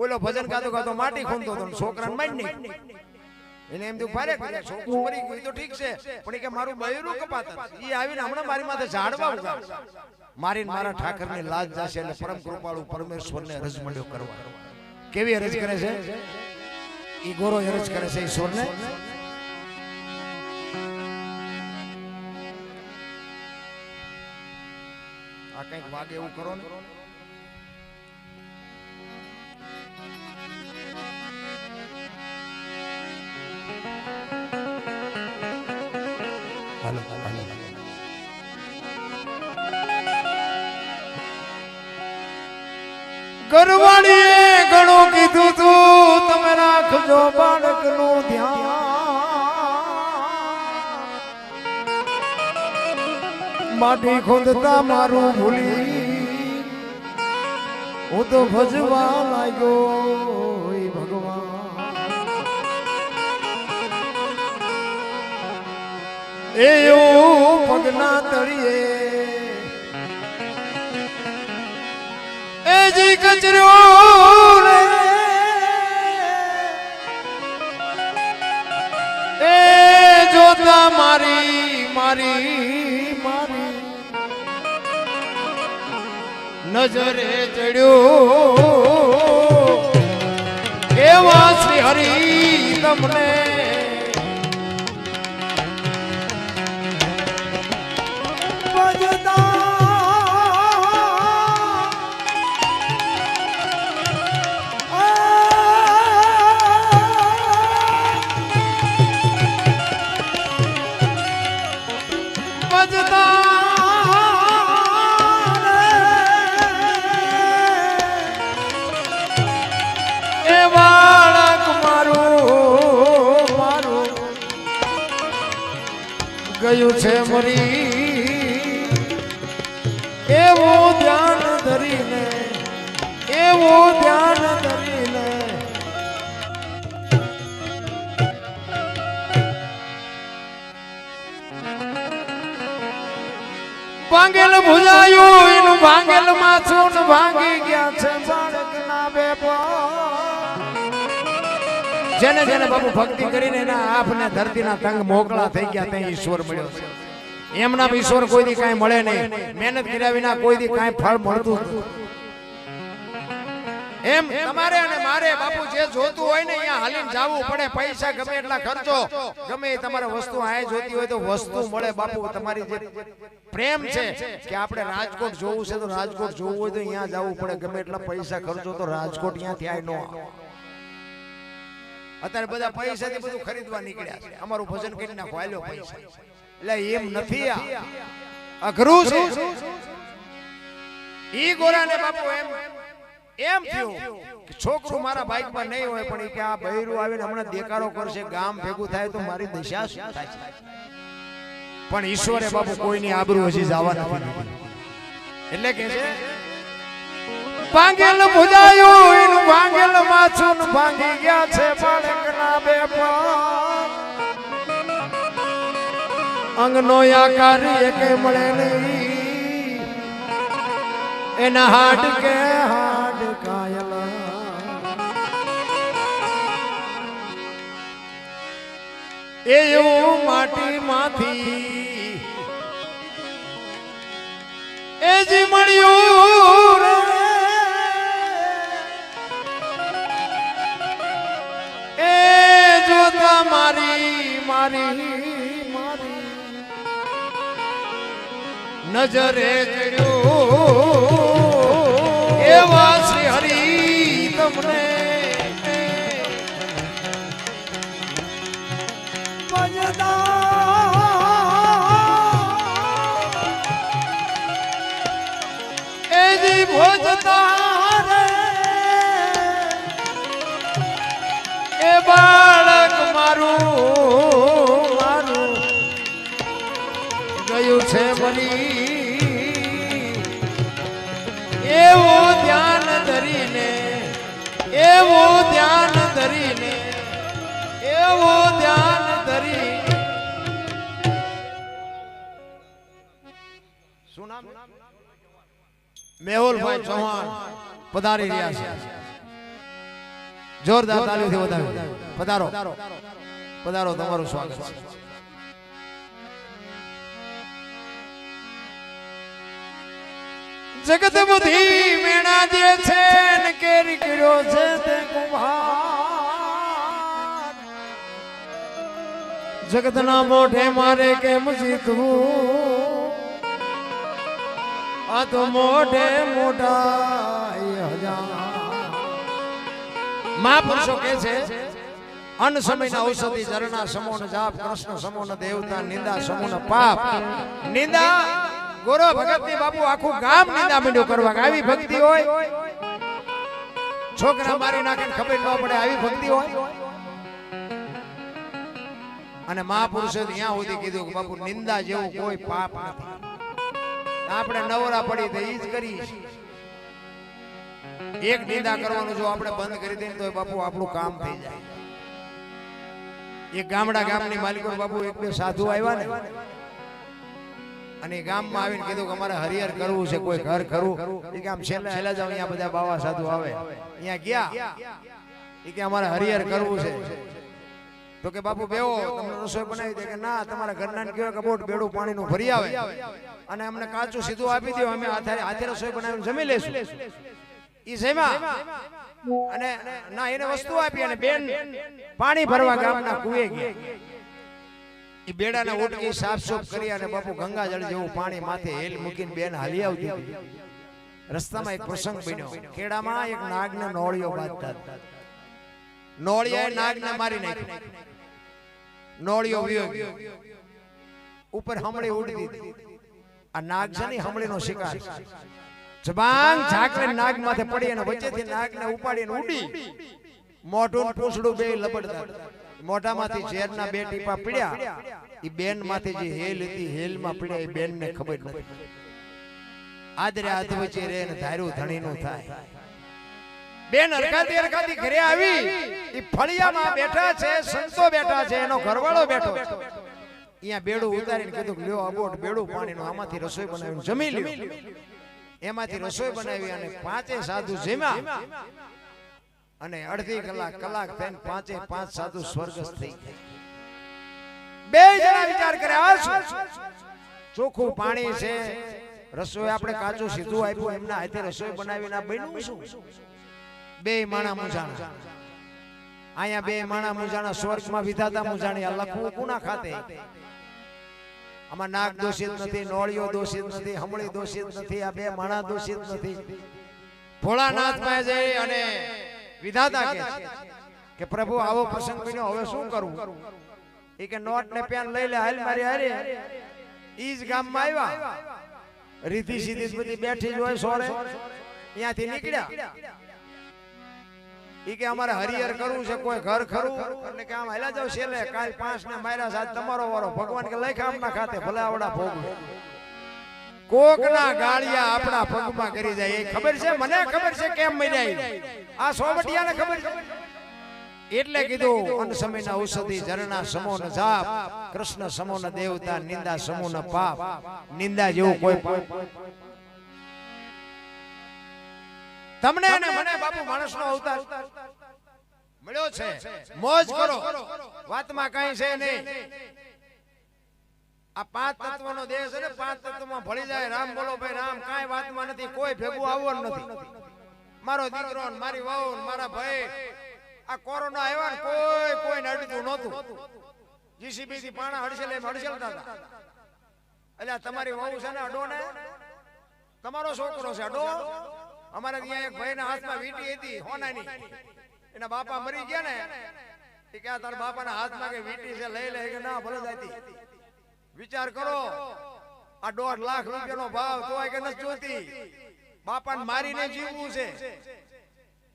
ઓલો ભજન ગાતો ગાતો માટી ખોંદતો હતો, છોકરાને મારી નાખ્યો. એને એમ થયું ભારે છોકરું મરી ગયું તો ઠીક છે, પણ કે મારું બૈરું કપાતર ઈ આવીને હમણાં મારી માથે ઝાડવા ઉગાડશે, મારીને મારા ઠાકરની લાજ જશે. એટલે પરમ કૃપાળુ પરમેશ્વરને રજ મળ્યો કરવા. કેવી અરજ કરે છે ઈ ગોરો? અરજ કરે છે ઈશ્વરને. આ કંઈક વાગે એવું કરો ને. હાલો હાલો. ઘરવાળીએ ઘણું કીધું તું, તમે રાખજો બાળકનું ધ્યાન. માટી ખોદતા મારું ભૂલી હું તો ભજવા લાગ્યો ભગવાન. એવું પગના તળિયે એ જી કચરો રે, એ જોતા મારી મારી મારી નજરે ચડ્યો. એવા શ્રી હરિ તમને ગયું છે મરી. એવું ધ્યાન ધરીને, એવું ધ્યાન ધરીને ભાંગેલ ભુજાયું એનું ભાંગેલ માથું ભાંગી ગયા છે બાળકના બે પગ. જેને જેને બાપુ ભક્તિ કરીને એના આપને ધરતીના તંગ મોકળા થઈ ગયા, ત્યાં ઈશ્વર મળ્યો છે. એમના ઈશ્વર કોઈ દી કાંઈ મળે નહીં. મહેનત કર્યા વિના કોઈ દી કાંઈ ફળ મળતું નથી. એમ તમારે અને મારે બાપુ જે જોતું હોય ને અહીંયા હાલીને જવું પડે. પૈસા ગમે એટલા ખર્ચો, ગમે તમારે વસ્તુ આ જોતી હોય તો વસ્તુ મળે. બાપુ તમારી જે પ્રેમ છે કે આપણે રાજકોટ જોવું છે તો રાજકોટ જોવું હોય તો અહીંયા જવું પડે. ગમે એટલા પૈસા ખર્ચો તો રાજકોટ અહીંયાથી આય ન આવે. અત્યારે બધા પૈસાથી બધું ખરીદવા નીકળ્યા છે અમારું ભજન કરી નાખો આલ્યો પૈસા એટલે એમ નથી આ અઘરું છે ઈ ગોરાને બાપુ એમ થયું કે છોકરું મારા બાઈકમાં નહીં હોય પણ ઈ કે આ બૈરું આવીને હમણાં દેકારો કરશે ગામ ભેગું થાય તો મારી દશા શું થાય પણ ઈશ્વરે બાપુ કોઈની આબરૂ હજી જવા નથી એટલે કે છે ભાંગેલ ભુજાયું એનું ભાંગેલ માછું ભાંગી ગયા છે બાળકના બે પગ અંગનો આકાર એકે મળે નહીં એના હાડ કાયલ એવું માટીમાંથી એ જી મળ્યું એ જોતા મારી નજરે ચડ્યું એવા શ્રી હરિ તમને એજી ભોજતા રે એ બાળક મારું ગયું છે બની એવું ધ્યાન ધરીને શું નામ મેહુલભાઈ ચૌહાણ પધારી રહ્યા છે જોરદાર તાલીઓથી વધાવી પધારો તમારું સ્વાગત છે જગત બુદ્ધિ મેણા જે છે ને કેરી કર્યો છે તે કુંભાર જગતના મોઢે મારે કેમ જીતવું આ તો મોઢે મોઢા મહાપુરુષો કે છે અન સમયના ઔષધિ ઝરણા સમોન જાપ કૃષ્ણ સમોન દેવતા નિંદા સમોન પાપ નિંદા ગોરો ભગત ની બાપુ આખું ગામ નિંદા મીંડું કરવા આવી ભક્તિ હોય છોકરા મારી નાખે ખબર ન પડે આવી ભક્તિ હોય અને મહાપુરુષે ત્યાં સુધી કીધું કે બાપુ નિંદા જેવું કોઈ પાપ નથી આપણે નવરા પડી તો ઈ જ કરી એક નિંદા કરવાનું જો આપણે બંધ કરી દઈએ તો બાપુ આપણું કામ થઈ જાય એક ગામની માલિકો બાપુ એક બે સાધુ આવ્યા ને અને ગામમાં આવીને કીધું કે અમારે હરિહર કરવું છે કોઈ ઘર ખરું એ કે આમ છેલ્લે હેલા જાવ અહીંયા બધા બાવા સાધુ આવે અહીંયા ગયા એ કે અમારે હરિહર કરવું છે તો કે બાપુ બેવો તમને રસોઈ બનાવી દે કે ના તમારા ઘરના ને કહેવાય કે બોટ બેડું પાણીનું ભરી આવે અને અમને કાચું સીધું આપી દો અમે હાથે રસોઈ બનાવીને જમી લેશું ઈ જમ્યા અને ના એને વસ્તુ આપી અને બેન પાણી ભરવા ગામના કુએ ગયા ઈ બેડાના ઉટકી સાફ સૂફ કરી અને બાપુ ગંગાજળ જેવું પાણી માથે હેલ મૂકીને બેન હાલી આવતી હતી રસ્તામાં એક પ્રસંગ બન્યો ખેડામાં એક નાગને નોળિયો બાંધતા નોળિયાએ નાગને મારી નાખ્યો નોળિયો વિયો ઉપર હમળી ઉડતી હતી આ નાગ છે ને હમળીનો શિકાર જબાંગ ઝાકરે નાગ માથે પડી અને વચ્ચેથી નાગને ઉપાડીને ઉડી મોઢું પૂંછડું બે લબડતા મોઢામાંથી ઝેરના બે ટીપા પીડ્યા ઈ બેન માથે જે હેલ હતી હેલમાં પીડ્યા ઈ બેનને ખબર નથી આદરે હાથ વચ્ચે રે ને ધાર્યું ધણીનું થાય બેન હરખાતી ઘરે આવી ઈ ફળિયામાં બેઠા છે સંતો બેઠા છે એનો ઘરવાળો બેઠો અહીંયા બેડું ઉતારીને કીધું કે લ્યો અબોટ બેડું પાણીનું આમાંથી રસોઈ બનાવીને જમી લ્યો એમાંથી રસોઈ બનાવી અને પાંચે સાધુ જમ્યા અને અડધી કલાક થઈને પાંચ સાધુ સ્વર્ગસ્થ થઈ ગયા બે જણા વિચાર કરે આ ચોખ્ખું પાણી છે રસોઈ આપણે કાચું સીધું આપ્યું એમના હાથે રસોઈ બનાવીને આ બન્યું શું બે માણા મુજાણા અહીંયા બે માણા મુજાણા સ્વર્ગમાં વિધાતા મુજાણી આ લખવું કોના ખાતે આમાં નાગ દોષિત નથી નોળિયો દોષિત નથી હમળી દોષિત નથી આ બે માણા દોષિત નથી ભોળાનાથ માં જઈ અને વિધાતા કે કે પ્રભુ આવો પ્રસંગ બન્યો, હવે શું કરવું? એ કે નોટ ને પેન લઈ લે, હાલ મારી હારે. ઈ જ ગામમાં આવ્યા, રીતિ સીધી બધી બેઠી જ હોય સોરે, ત્યાંથી નીકળ્યા. ઈ કે અમારે હરિહર કરવું છે, કોઈ ઘર ખરું? એટલે કે આમ હાલ્યા જાવ છેલ્લે, કાલ 5 ને માર્યા, સાત તમારો વારો. ભગવાન કે લઈ આમના ખાતે ભલે આવડા ભોગ. કોકના ગાળિયા આપણા પગમાં કરી જાય, એ ખબર છે? મને ખબર છે કેમ મર્યા. આ સોવટિયાને ખબર છે. એટલે કીધું અન સમયના ઔષધિ ઝરણા સમોન જાપ, કૃષ્ણ સમોન દેવતા, નિંદા સમૂન પાપ. નિંદા જેવું કોઈ તમને અને મને બાપુ માણસનો અવતાર મળ્યો છે. મોજ કરો, વાતમાં કઈ છે નહીં. આ 5 તત્વનો દેહ છે ને, 5 તત્વમાં ભળી જાય. રામ બોલો ભાઈ રામ, કાંઈ વાતમાં નથી, કોઈ ભેગું આવવાનું નથી. મારો દીકરો ને મારી વહુ ને મારા ભાઈ, આ કોરોના આવ્યા ને કોઈ અડતું નહોતું. જીસીબી થી પાણા હડસેલ એમ હડસેલતા હતા. એટલે તમારી વહુ છે ને અડો ને, તમારો છોકરો છે અડો. અમારે ત્યાં એક ભાઈના હાથમાં વીંટી હતી હોનાની, એના બાપા મરી ગયા ને, એ કે તારા બાપાના હાથમાં કે વીંટી છે લઈ લે. કે ના ભલે જાતી. વિચાર કરો, આ 1.5 લાખ રૂપિયાનો ભાવ તોય કે નથી જોતી. બાપાને મારીને જીવવું છે.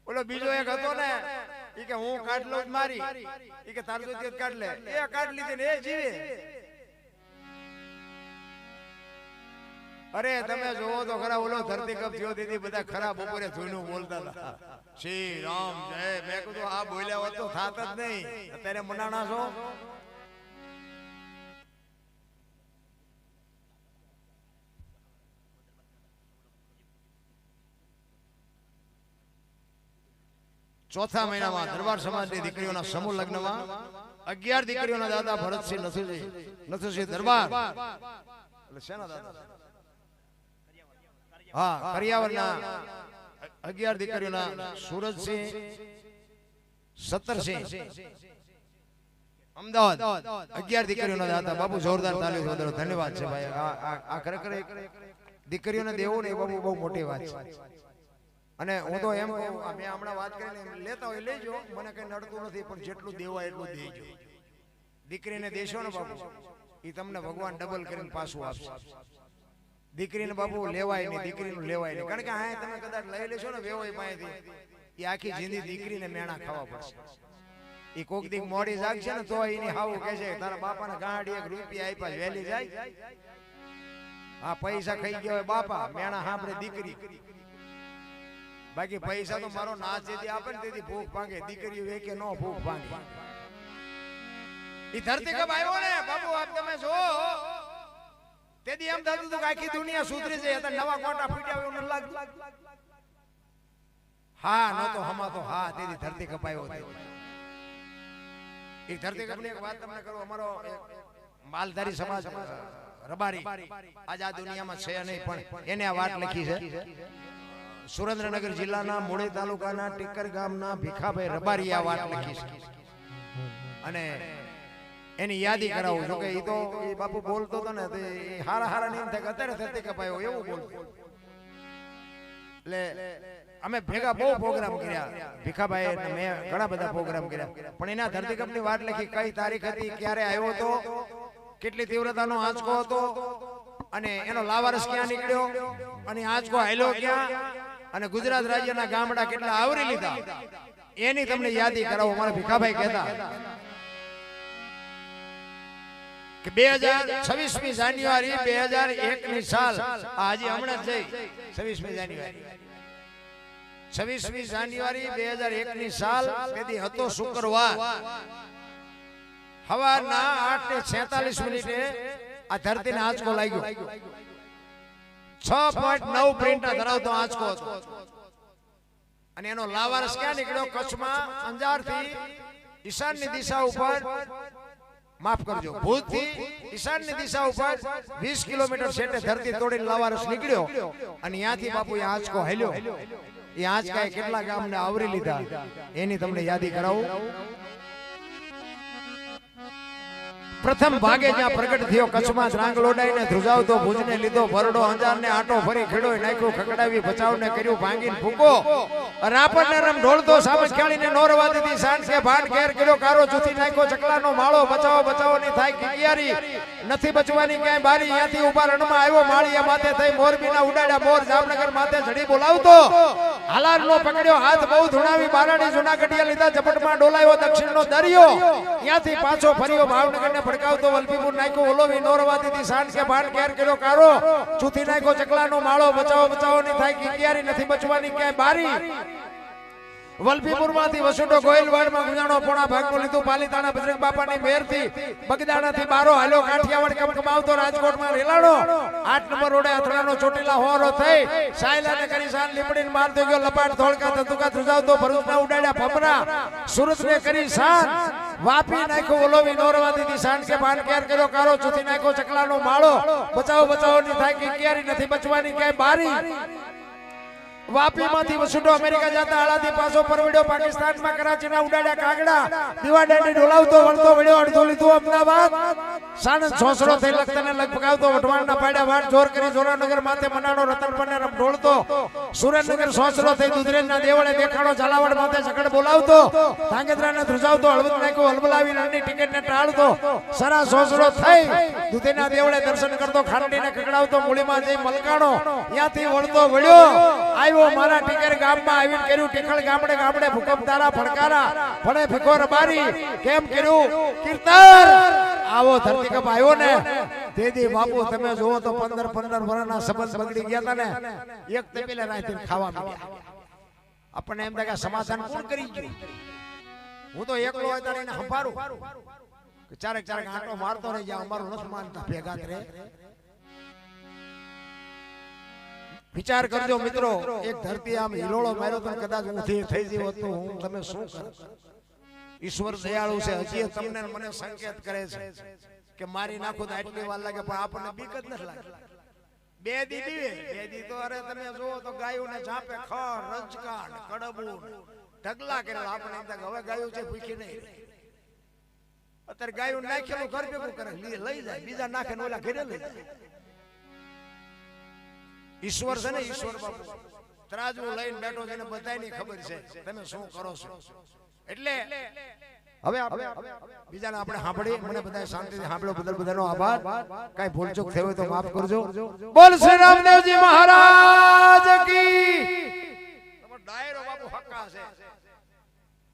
ઓલો બીજો એક હતો ને, ઈ કે હું કાઢ લઉં મારી, ઈ કે તાર જોતી કાઢ લે. એ કાઢ લીધી ને એ જીવે. અરે તમે જોવો તો ખરા, ઓલો ધરતી કપ થયો દીધી, બધા ખરા બપોરે ધોઈનું બોલતા હતા, શ્રી રામ જય. મેં કીધું આ બોલ્યા હોત તો થાત જ નહીં. અત્યારે મનાણા છો. ચોથા મહિનામાં દરબાર સમાજની દીકરીઓના સમૂહ લગ્નમાં 11 દીકરીઓના દાદા ભરતસિંહ નથુસિંહ દરબાર, એટલે શેના દાદા? હા, કરિયાવરના 11 દીકરીઓના સુરજસિંહ, સત્તરસિંહ, અમદાવાદ 11 દીકરીઓના દાદા. બાપુ જોરદાર તાલી વધારો. ધન્યવાદ છે ભાઈ. આ ખરેખર દીકરીઓને દેવું ને એ બાપુ બહુ મોટી વાત છે. અને હું તો એમ કહું, મેં હમણાં વાત કરીને લેતા હોય લેજો, મને કઈ નડતું નથી, પણ જેટલું દેવાય એટલું દેજો. દીકરીને દેશો ને બાપુ, એ તમને ભગવાન ડબલ કરીને પાછું આપશે. દીકરીને બાપુ લેવાય નહીં, દીકરીનું લેવાય નહીં. કારણ કે હા તમે કદાચ લઈ લેશો ને વેવાય પાસેથી, એ આખી જિંદગી દીકરીને મેણા ખાવા પડશે. એ કોક દીક મોડી જાગશે ને તો એની હાવું કહે છે તારા બાપાને ગાડી 1 રૂપિયા આપ્યા વેલી જાય. આ પૈસા ખાઈ ગયા હોય બાપા, મેણા સાંભળે દીકરી. બાકી પૈસા તો મારો નાચ જેથી આપે ને તેથી ભૂખ ભાંગે. દીકરીઓ વેકે નો ભૂખ ભાંગે. ઈ ધરતી કપ આવ્યો ને બાપુ, આપ તમે જો તેથી એમ થતું હતું કે આખી દુનિયા સુધરી જાય. અત્યારે નવા કોટા ફૂટ્યા હોય એવું લાગતું. હા નતો હમા તો હા, તેથી ધરતી કપ આવ્યો. એક ધરતી કપની એક વાત તમને કરું. અમારો માલધારી સમાજ રબારી આજ આ દુનિયામાં છે નહીં, પણ એને આ વાત લખી છે. સુરેન્દ્રનગર જિલ્લાના મૂળી તાલુકાના ટીકર ગામના ભીખાભાઈ રબારી આ વાત લખી છે. અને એની યાદી કરાવું છું કે એ તો એ બાપુ બોલતો હતો ને, તે હારા હારા નહીં થાય કે અત્યારે ધરતી કપાયો એવું બોલતો. એટલે અમે ભેગા બહુ પ્રોગ્રામ કર્યા ભીખાભાઈ, મેં ઘણા બધા પ્રોગ્રામ કર્યા, પણ એના ધરતી કપની વાત લખી. કઈ તારીખ હતી, ક્યારે આવ્યો હતો, કેટલી તીવ્રતાનો આંચકો હતો, અને એનો લાવારસ ક્યાં નીકળ્યો, અને આંચકો હાલ્યો ક્યાં, અને ગુજરાત રાજ્યના ગામડા કેટલા આવરી લીધા, એની તમને યાદી કરાવો. મારા ભીખાભાઈ કહેતા કે 2026મી જાન્યુઆરી 2001ની સાલ, આજે હમણાં જ જઈ 26મી જાન્યુઆરી 2001ની સાલ, તેથી હતો શુક્રવાર. સવારના 8:46 આ ધરતીને આંચકો લાગ્યો. 6.9 પ્રિન્ટ ધરાવતો આંચકો હતો. અને એનો લાવારસ ક્યાં નીકળ્યો? કચ્છમાં અંજારથી ઈશાનની દિશા ઉપર, માફ કરજો, ભુજથી ઈશાનની દિશા ઉપર 20 કિલોમીટર છેટે ધરતી તોડીને લાવારસ નીકળ્યો. અને ત્યાંથી બાપુ એ આંચકો હેલ્યો. એ આંચકાએ કેટલા ગામને આવરી લીધા એની તમને યાદી કરાવું. પ્રથમ ભાગે જ્યાં પ્રગટ થયો કચ્છમાં ધ્રાંગ લોડાઈને ધ્રુજાવતો, ભુજને લીધો ભરડો, અંજારને આટો ફરી ખેડોય નાખ્યો, ખકડાવી ભચાવને કર્યું ભાંગીને ફૂકો, રાપણ ને રમ ઢોળતો સામે ખેણીને નોરવા દીધી સાંજ કે ભાન ઘેર કર્યો કારો જુથી નાખ્યો ચકલાનો માળો બચાવો બચાવો ની થાય કિયારી નથી બચવાની ક્યાંય બારી ત્યાંથી ઉભા રણમાં આવ્યો માળિયા માથે થઈ મોરબીના ઉડાડ્યા મોર જામનગર માથે ઝડી બોલાવતો હાલાર નો પકડ્યો હાથ બહુ ધુણાવી બારાડી જુનાગઢિયા લીધા ઝપટમાં ડોલાયો દક્ષિણનો દરિયો ત્યાંથી પાછો ફર્યો ભાવનગરને ભડકાવતો વલભીપુર નાખ્યો ઓલોવી નોરવા દીધી સાંજ કે ભાન ઘેર કર્યો કારો જુથી નાખ્યો ચકલાનો માળો બચાવો બચાવો ની થાય કિયારી નથી બચવાની ક્યાંય બારી વલભીપુર માંથી વસુડો ગોયલવાડ માં ગુજાણો પોણા ભાગનું લીધું પાલીતાણા બજરંગ બાપાની મેરથી બગદાણા થી બારો હાલ્યો કાઠિયાવાડ કમ કમાવતો રાજકોટ માં રેલાડો 8 નંબર રોડે અથડાનો ચોટીલા હોરો થઈ સાયલાને કરી સાન લીપડીને માર દે ગયો લપાટ ધોળકા ધતુકા ધ્રુજાવતો ભરૂચના ઉડાડ્યા ભમરા સુરત ને કરી સાન વાપી નાખ્યો ઓલોવી નોરવા દીધી સાન કે ભાન કેર કર્યો કારો ચૂથી નાખ્યો ચકલાનો માળો બચાવો બચાવો ની થાય કે ક્યારી નથી બચવાની ક્યાંય બારી વાપી માંથી વસુડો અમેરિકા જતા આળાથી પાછો પરવડ્યો પાકિસ્તાન માં કરાચીના ઉડાડ્યા કાગડા દીવાડાની ઢોલાવતો વળતો વળ્યો અડધો લીધું અમદાવાદ સાણંદ છોસરો થઈ લખતને લગ પગાવતો વઢવાણના પાડ્યા વાટ જોર કરી જોરાનગર માથે મનાડો રતનપરને રમ ઢોળતો સુરેન્દ્રનગર છોસરો થઈ દુધરેજના દેવળે દેખાડો ઝાલાવાડ માથે ઝઘડ બોલાવતો ધાંગધ્રાને ધ્રુજાવતો હળવદ નાખ્યો હલબલાવી રણની ટિકિટને ટાળતો સરા છોસરો થઈ દુધેના દેવળે દર્શન કરતો ખાંડીને કકડાવતો મૂળીમાં જઈ મલકાણો ત્યાંથી વળતો વળ્યો મારા ટીકર ગામમાં આવીને કર્યું ટીકળ ગામડે ગામડે ભૂકંપ તારા ફડકારા ફળે ફીકો રબારી કેમ કર્યું કીર્તન આવો ધરતીકંપ આવ્યો ને તેદી બાપુ તમે જોવો તો 15 વર્ષના સંબંધ બગડી ગયા હતા ને એક તપેલે રાતે ખાવા મળ્યા આપણને એમ લાગે સમાધાન કોણ કરી ગયું હું તો એકલો હોય ત્યારે એને સંભાળું કે ચારેક આંટો મારતો રહી જાય અમારું નથી માનતા ભેગા કરે વિચાર કરજો મિત્રો એક ધરતી આમ હિલોળો માર્યો તો કદાચ હું થઈ જીવો તો હું તમે શું કરો ઈશ્વર દયાળુ છે હજી તમને મને સંકેત કરે છે કે મારી નાખો તો આટલી વાર લાગે પણ આપણને બીક જ નથી લાગે બે દી તો અરે તમે જોવો તો ગાયોને ઝાપે ખડ રજકાણ કડબું ઢગલા કરેલા આપણે એમ હવે ગાયો છે ભૂખી નહીં અત્યારે ગાયો નાખેલું ઘર ભેગું કરે લઈ જાય બીજા નાખે ને ઓલા ઘરે લઈ જાય ઈશ્વર છે ને ઈશ્વર બાપુ ત્રાજવું લઈને બેઠો છે ને બધાયની ખબર છે તમે શું કરો છો એટલે હવે બીજાને આપણે સાંભળી મને બધાય શાંતિથી સાંભળ્યો બદલ બધાનો આભાર કાઈ ભૂલચૂક થઈ હોય તો માફ કરજો બોલ શ્રી રામદેવજી મહારાજ કી તમારો ડાયરો બાપુ હક્કા છે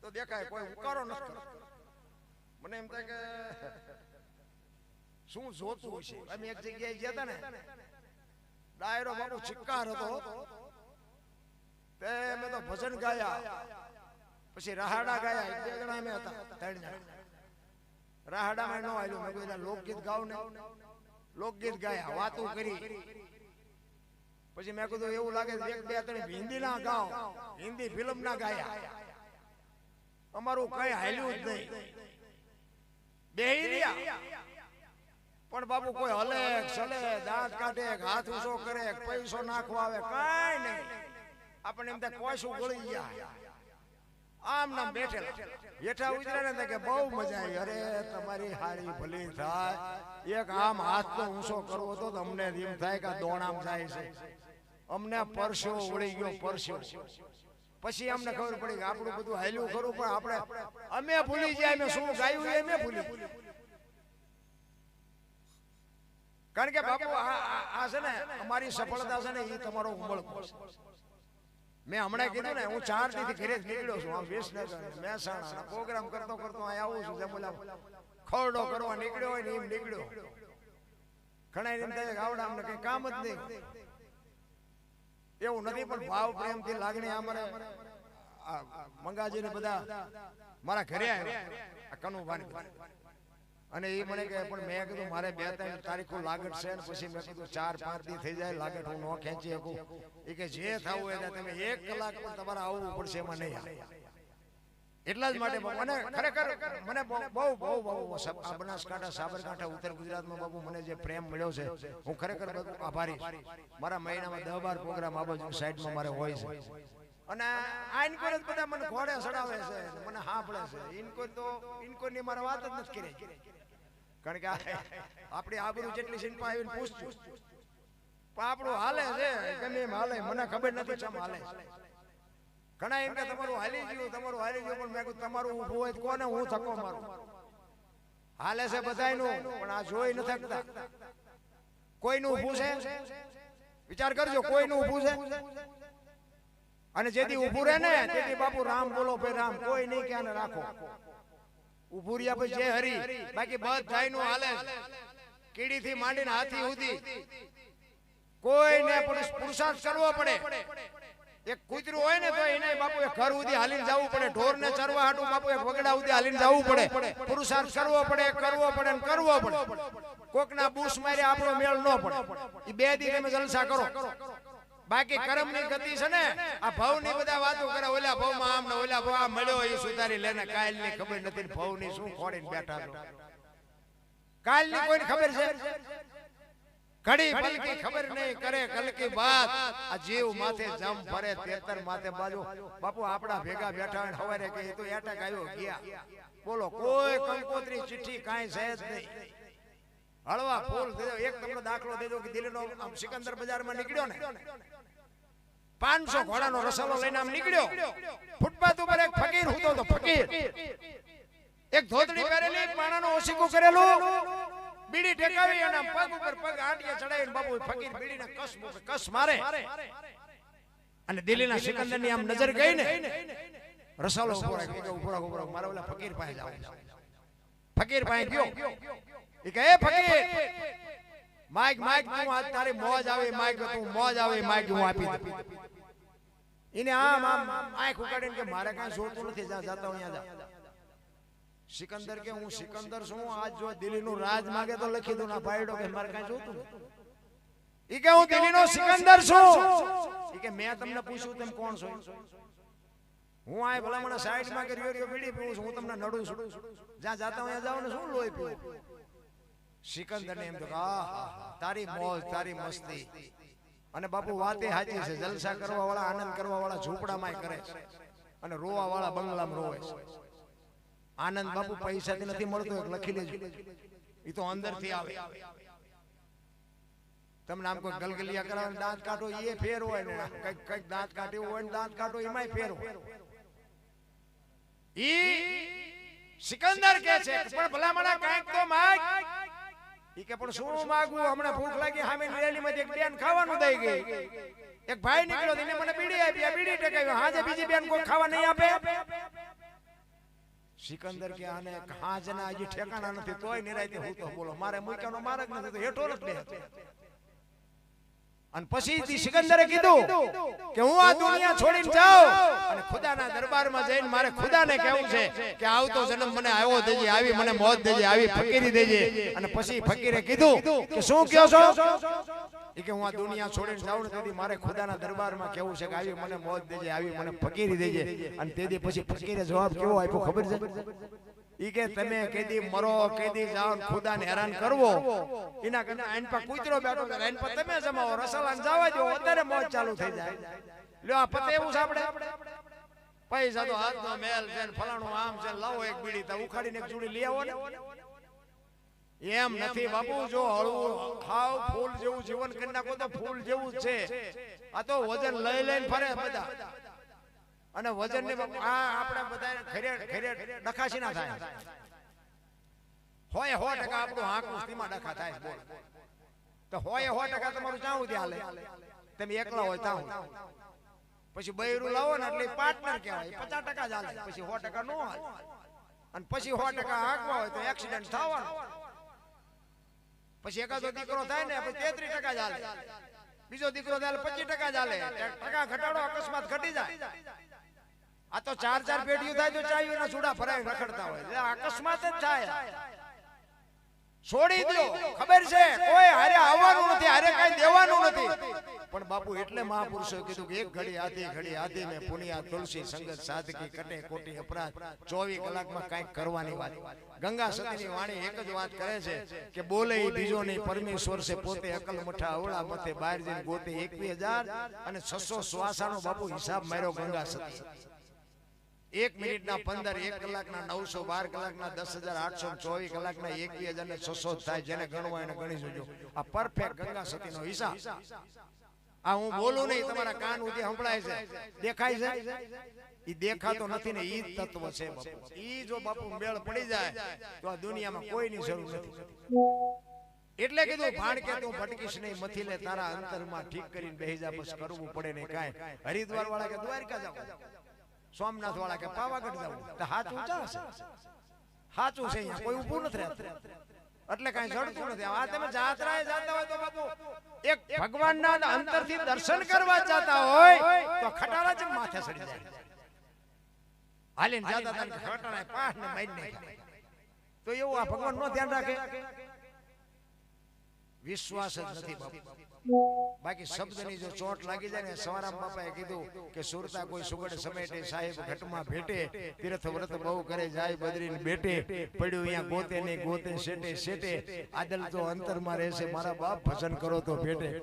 તો દેખાય કોઈ ઉકારો નથી મને એમ થાય કે શું જોતું હશે અમે એક જગ્યાએ ગયા હતા ને ડાયરો બાપુ ચિક્કાર હતો તે મેં તો ભજન ગાયા પછી રાહાડા ગાયા એક બે જણા અમે હતા 3 જણા રાહાડામાં નો આવ્યો મેં કીધું લોકગીત ગાવ ને લોકગીત ગાયા વાતો કરી પછી મેં કીધું એવું લાગે એક બે ત્રણ હિન્દી ના ગાવ હિન્દી ફિલ્મ ના ગાયા અમારું કઈ હાલ્યું જ નહીં બેહી રહ્યા પણ બાપુ કોઈ હલે ચલે દાંત કાઢે હાથ ઊંચો કરે પૈસો નાખવા આવે કાઈ નહીં આપણે એમ થાય કોશું ગળી ગયા આમ નામ બેઠેલા હેઠા ઉતરે ને કે બહુ મજા આવી અરે તમારી હારી ભલી થાય એક આમ હાથ તો ઊંચો કરવો તો અમને એમ થાય કે દોણામ જાય છે અમને પરસ્યો વળી ગયો પરસ્યો પછી અમને ખબર પડી કે આપણું બધું હાલ્યું ખરું પણ આપણે અમે ભૂલી જાય અમે શું ગાયું એ અમે ભૂલી કારણ કે બાપુ આ છે ને અમારી સફળતા છે ને એ તમારો ઉમળકો છે મેં હમણાં કીધું ને હું 4 દીથી ઘરે જ નીકળ્યો છું આ વેસનગર મહેસાણા પ્રોગ્રામ કરતો અહીં આવું છું જેમ ઓલા ખોરડો કરવા નીકળ્યો હોય ને એમ નીકળ્યો ઘણા એમ થાય કે આવડા અમને કઈ કામ જ નહીં એવું નથી પણ ભાવ પ્રેમથી લાગણી અમારે મંગાજી ને બધા મારા ઘરે આવ્યા કનુભાઈ અને એ મને કહે પણ મેં કીધું મારે 2-3 તારીખો લાગત છે ને પછી મેં કીધું 4-5 દી થઈ જાય લાગત હું નો ખેંચી શકું એ કે જે થવું હોય તમે 1 કલાક પણ તમારે આવવું પડશે એમાં નહીં આવે એટલા જ માટે મને ખરેખર મને બહુ આ બનાસકાંઠા સાબરકાંઠા ઉત્તર ગુજરાતમાં બાબુ મને જે પ્રેમ મળ્યો છે હું ખરેખર આભારી મારા મહિનામાં 10-12 પ્રોગ્રામ આ બાજુ સાઈડમાં મારે હોય છે અને આઈન કોઈ બધા મને ઘોડે ચડાવે છે મને સાંભળે છે ઇનકોની મારે વાત જ નથી કરી કારણ કે આપણી આબરૂ જેટલી સિંપા આવીને પૂછતું પણ આપણું હાલે છે ગમે એમ હાલે મને ખબર નથી ચમ હાલે ઘણા એમ કે તમારું હાલી ગયું પણ મેં કીધું તમારું ઊભું હોય તો કોને હું થકો મારું હાલે છે બધાયનું પણ આ જોઈ ન શકતા કોઈનું ઊભું છે વિચાર કરજો કોઈનું ઊભું છે અને જેથી ઊભું રહે ને તેથી બાપુ રામ બોલો ભાઈ રામ કોઈ નહીં કે આને રાખો ઊભું રહ્યા પછી જે હરી બાકી બધાયનું હાલે કીડી થી માંડીને હાથી સુધી કોઈને પુરુષાર્થ કરવો પડે એક કૂતરું હોય ને તો એને બાપુ એક ઘર સુધી હાલીને જવું પડે ઢોર ને ચરવા હાટું બાપુ એક વગડા સુધી હાલીને જવું પડે પુરુષાર્થ કરવો પડે કોકના બૂસ મારે આપણો મેળ ન પડે ઈ બે દી તમે જલસા કરો બાકી કર્મની ગતિ છે ને આ ભવની બધા વાતો કરે ઓલા ભવમાં આમ ને ઓલા ભવ આ મળ્યો એ સુધારી લેને કાલની ખબર નથી ભવની શું ખોડીને બેઠા છો કાલની કોઈને ખબર છે ઘડી પલકી ખબર નહીં કરે કલ કી વાત આ જીવ માથે જમ ફરે તેતર માથે બાજુ બાપુ આપડા ભેગા બેઠા હોય હવારે કે તો એટક આવ્યો ગયા બોલો કોઈ કંકોત્રી ચિઠ્ઠી કાઈ છે જ નહીં હળવા ફૂલ દેજો એક તમને દાખલો દેજો કે દિલ્હીનો આમ સિકંદર બજારમાં નીકળ્યો ને 500 ઘોડાનો રસાલો લઈને આમ નીકળ્યો ફૂટપાથ ઉપર એક ફકીર હતો તો ફકીર એક ધોતડી પહેરેલી પાણાનો ઓશીકું કરેલું બીડી ટેકાવી અને પગ ઉપર પગ આંટીએ ચડાવીને બાપુ ફકીર બીડીને કસ મારે અને દિલ્હીના સિકંદરની આમ નજર ગઈ ને રસાલો ઉભો રાખો મારા ઓલા ફકીર પાસે જાવ ફકીર પાસે ગયો એ કહે ફકીર માઈક તું આજ તારી મોજ આવી માઈક તું મોજ આવી માઈક હું આપી દઉં એને આમ આંખ ઉગાડીને કે મારે કાંઈ જોતું નથી જાતા અહીંયા જા સિકંદર કે હું સિકંદર છું આજ જો દિલ્હીનું રાજ માંગે તો લખી દઉં ના પાડ્યો કે મારે કાંઈ જોતું ઈ કે હું દિલ્હીનો સિકંદર છું ઈ કે મેં તમને પૂછ્યું તેમ કોણ છો હું આ ભલામણા સાઈડમાં કે રહ્યો બીડી પીવું છું હું તમને નડું છું જ્યાં જાતા અહીંયા જાવ ને શું લોહી પીવું સિકંદર ને એમ તો તારી મોજ તારી મસ્તી અને બાપુ વાતે સાચી છે જલસા કરવા વાળા આનંદ કરવા વાળા ઝૂંપડામાં કરે અને રોવા વાળા બંગલામાં રોવે છે આનંદ બાપુ પૈસાથી નથી મળતો એક લખી લેજો ઈ તો અંદરથી આવે તમને આમ કોઈ ગલગલિયા કરાવે દાંત કાઢો એ ફેર હોય ને કઈક દાંત કાઢ્યું હોય ને દાંત કાઢો એમાંય ફેર હોય ઈ સિકંદર કે છે પણ ભલામણા કાંઈક તો માગ ઈ કે પણ શું માંગવું હમણાં ભૂખ લાગી સામે રેલીમાંથી એક બેન ખાવાનું દઈ ગઈ એક ભાઈ નીકળ્યો એને મને બીડી આપી આ બીડી ટકાવી હાજે બીજી બેન કોઈ ખાવા નહીં આપે સિકંદર કે આને હાજના હજી ઠેકાણા નથી તોય નિરાયતે હું તો બોલો મારે મૂક્યાનો માર્ગ નથી તો હેઠો જ બે અને પછી સિકંદરે કીધું કે હું આ દુનિયા છોડીને જાઉં અને ખુદાના દરબારમાં જઈને મારે ખુદાને કહેવું છે કે આવતો જન્મ મને આવ્યો દેજે આવી મને મોત દેજે આવી ફકીરી દેજે અને પછી ફકીરે કીધું કે શું કહો છો ઈ કે હું આ દુનિયા છોડીને જાઉં ને તેથી મારે ખુદાના દરબારમાં કહેવું છે કે આવી મને મોત દેજે આવી મને ફકીરી દેજે અને તેથી પછી ફકીરે જવાબ કેવો આપ્યો ખબર છે ઈ કે તમે કેદી મરો કેદી જાઓ ખુદાને હેરાન કરવો એના કરતા આઈન પર કૂતરો બેઠો છે આઈન પર તમે જમાવો રસલાન જવા દો અત્યારે મોજ ચાલુ થઈ જાય લ્યો આ પતે એવું સાંભળે પૈસા તો હાથનો મેલ છે ને ફલાણું આમ છે લાવો એક બીડી તો ઉખાડીને એક જોડી લઈ આવો ને એમ નથી બાપુ જો હળવું ખાવ ફૂલ જેવું જીવન કરી નાખો તો ફૂલ જેવું છે આ તો વજન લઈ લઈને ફરે બધા અને વજન ને આ આપડા બધા ખરે ડખાસી ના થાય હોય 100% આપણું હાક કુસ્તીમાં ડખા થાય બોલ તો હોય 100% તમારું ચાવું ત્યાં હાલે તમે એકલા હોય ચાવું પછી બૈરું લાવો ને એટલે પાર્ટનર કહેવાય 50% જ હાલે પછી 100% નો હાલે અને પછી 100% હાકવા હોય તો એક્સિડન્ટ થવાનો પછી એકાદો દીકરો થાય ને પછી 33% જ હાલે બીજો દીકરો થાય 25% જ હાલે ટકા ઘટાડો અકસ્માત ઘટી જાય આ તો 4 પેટીઓ થાય તો ચાવીના ચૂડા ફરાઈ રખડતા હોય અકસ્માત જ થાય છોડી દો ખબર છે કોઈ હારે આવવાનું નથી હારે કઈ દેવાનું નથી પણ બાપુ એટલે મહાપુરુષોએ કીધું કે એક ઘડી આધી મે પુનિયા તુલસી સંગત સાધકી કટે કોટી અપરાધ 24 કલાકમાં કઈક કરવાની વાત ગંગા સતીની વાણી એક જ વાત કરે છે કે બોલે ઈ બીજો નહીં પરમેશ્વર છે પોતે અકલ મઠા અવળા મથે બહાર જઈને ગોતે 21000 અને 600 શ્વાસાનો બાપુ હિસાબ માર્યો ગંગા સતી 1 મિનિટના 15 1 કલાકના 900 12 કલાકના 10824 કલાકના 21600 થાય જેને ગણવા એને ગણી જોજો આ પરફેક્ટ ગંગા સતીનો હિસાબ આ હું બોલું નહીં તમારા કાન ઉધી સંભળાય છે દેખાય છે ઈ દેખાતો નથી ને ઈ તત્વ છે બાપુ ઈ જો બાપુ મેળ પડી જાય તો આ દુનિયામાં કોઈની જરૂર નથી એટલે કીધું ભાણ કે તું ભટકીશ નહીં મથી લે તારા અંતરમાં ઠીક કરીને બેહી જા બસ કરવું પડે નહીં કાંઈ હરિદ્વાર વાળા કે દ્વારકા જાવ સોમનાથ વાળા કે પાવાગઢ જાવ તો હાથ ઊંચા છે સાચું છે અહીંયા કોઈ ઊભું નથી રહેતું એટલે કાંઈ જડતું નથી આ તમે જાત્રાએ જાતા હોય તો બાપુ એક ભગવાનના અંતરથી દર્શન કરવા જાતા હોય તો ખટારા જ માથે ચડી જાય હાલીને જાતા હતા ખટારાએ પાઠ ને મારી નાખ્યા તો એવું આ ભગવાન નો ધ્યાન રાખે વિશ્વાસ જ નથી બાપુ બાકી શબ્દની જો ચોટ લાગી જાય ને સવારામ બાપાએ કીધું કે સુરતા કોઈ સુગડ સમેટે સાહેબ ઘટમાં ભેટે તીર્થ વ્રત બહુ કરે જાય બદરીને બેટે પડ્યું અહીંયા ગોતે ને ગોતે શેટે શેટે આદલ તો અંતરમાં રહેશે મારા બાપ ભજન કરો તો ભેટે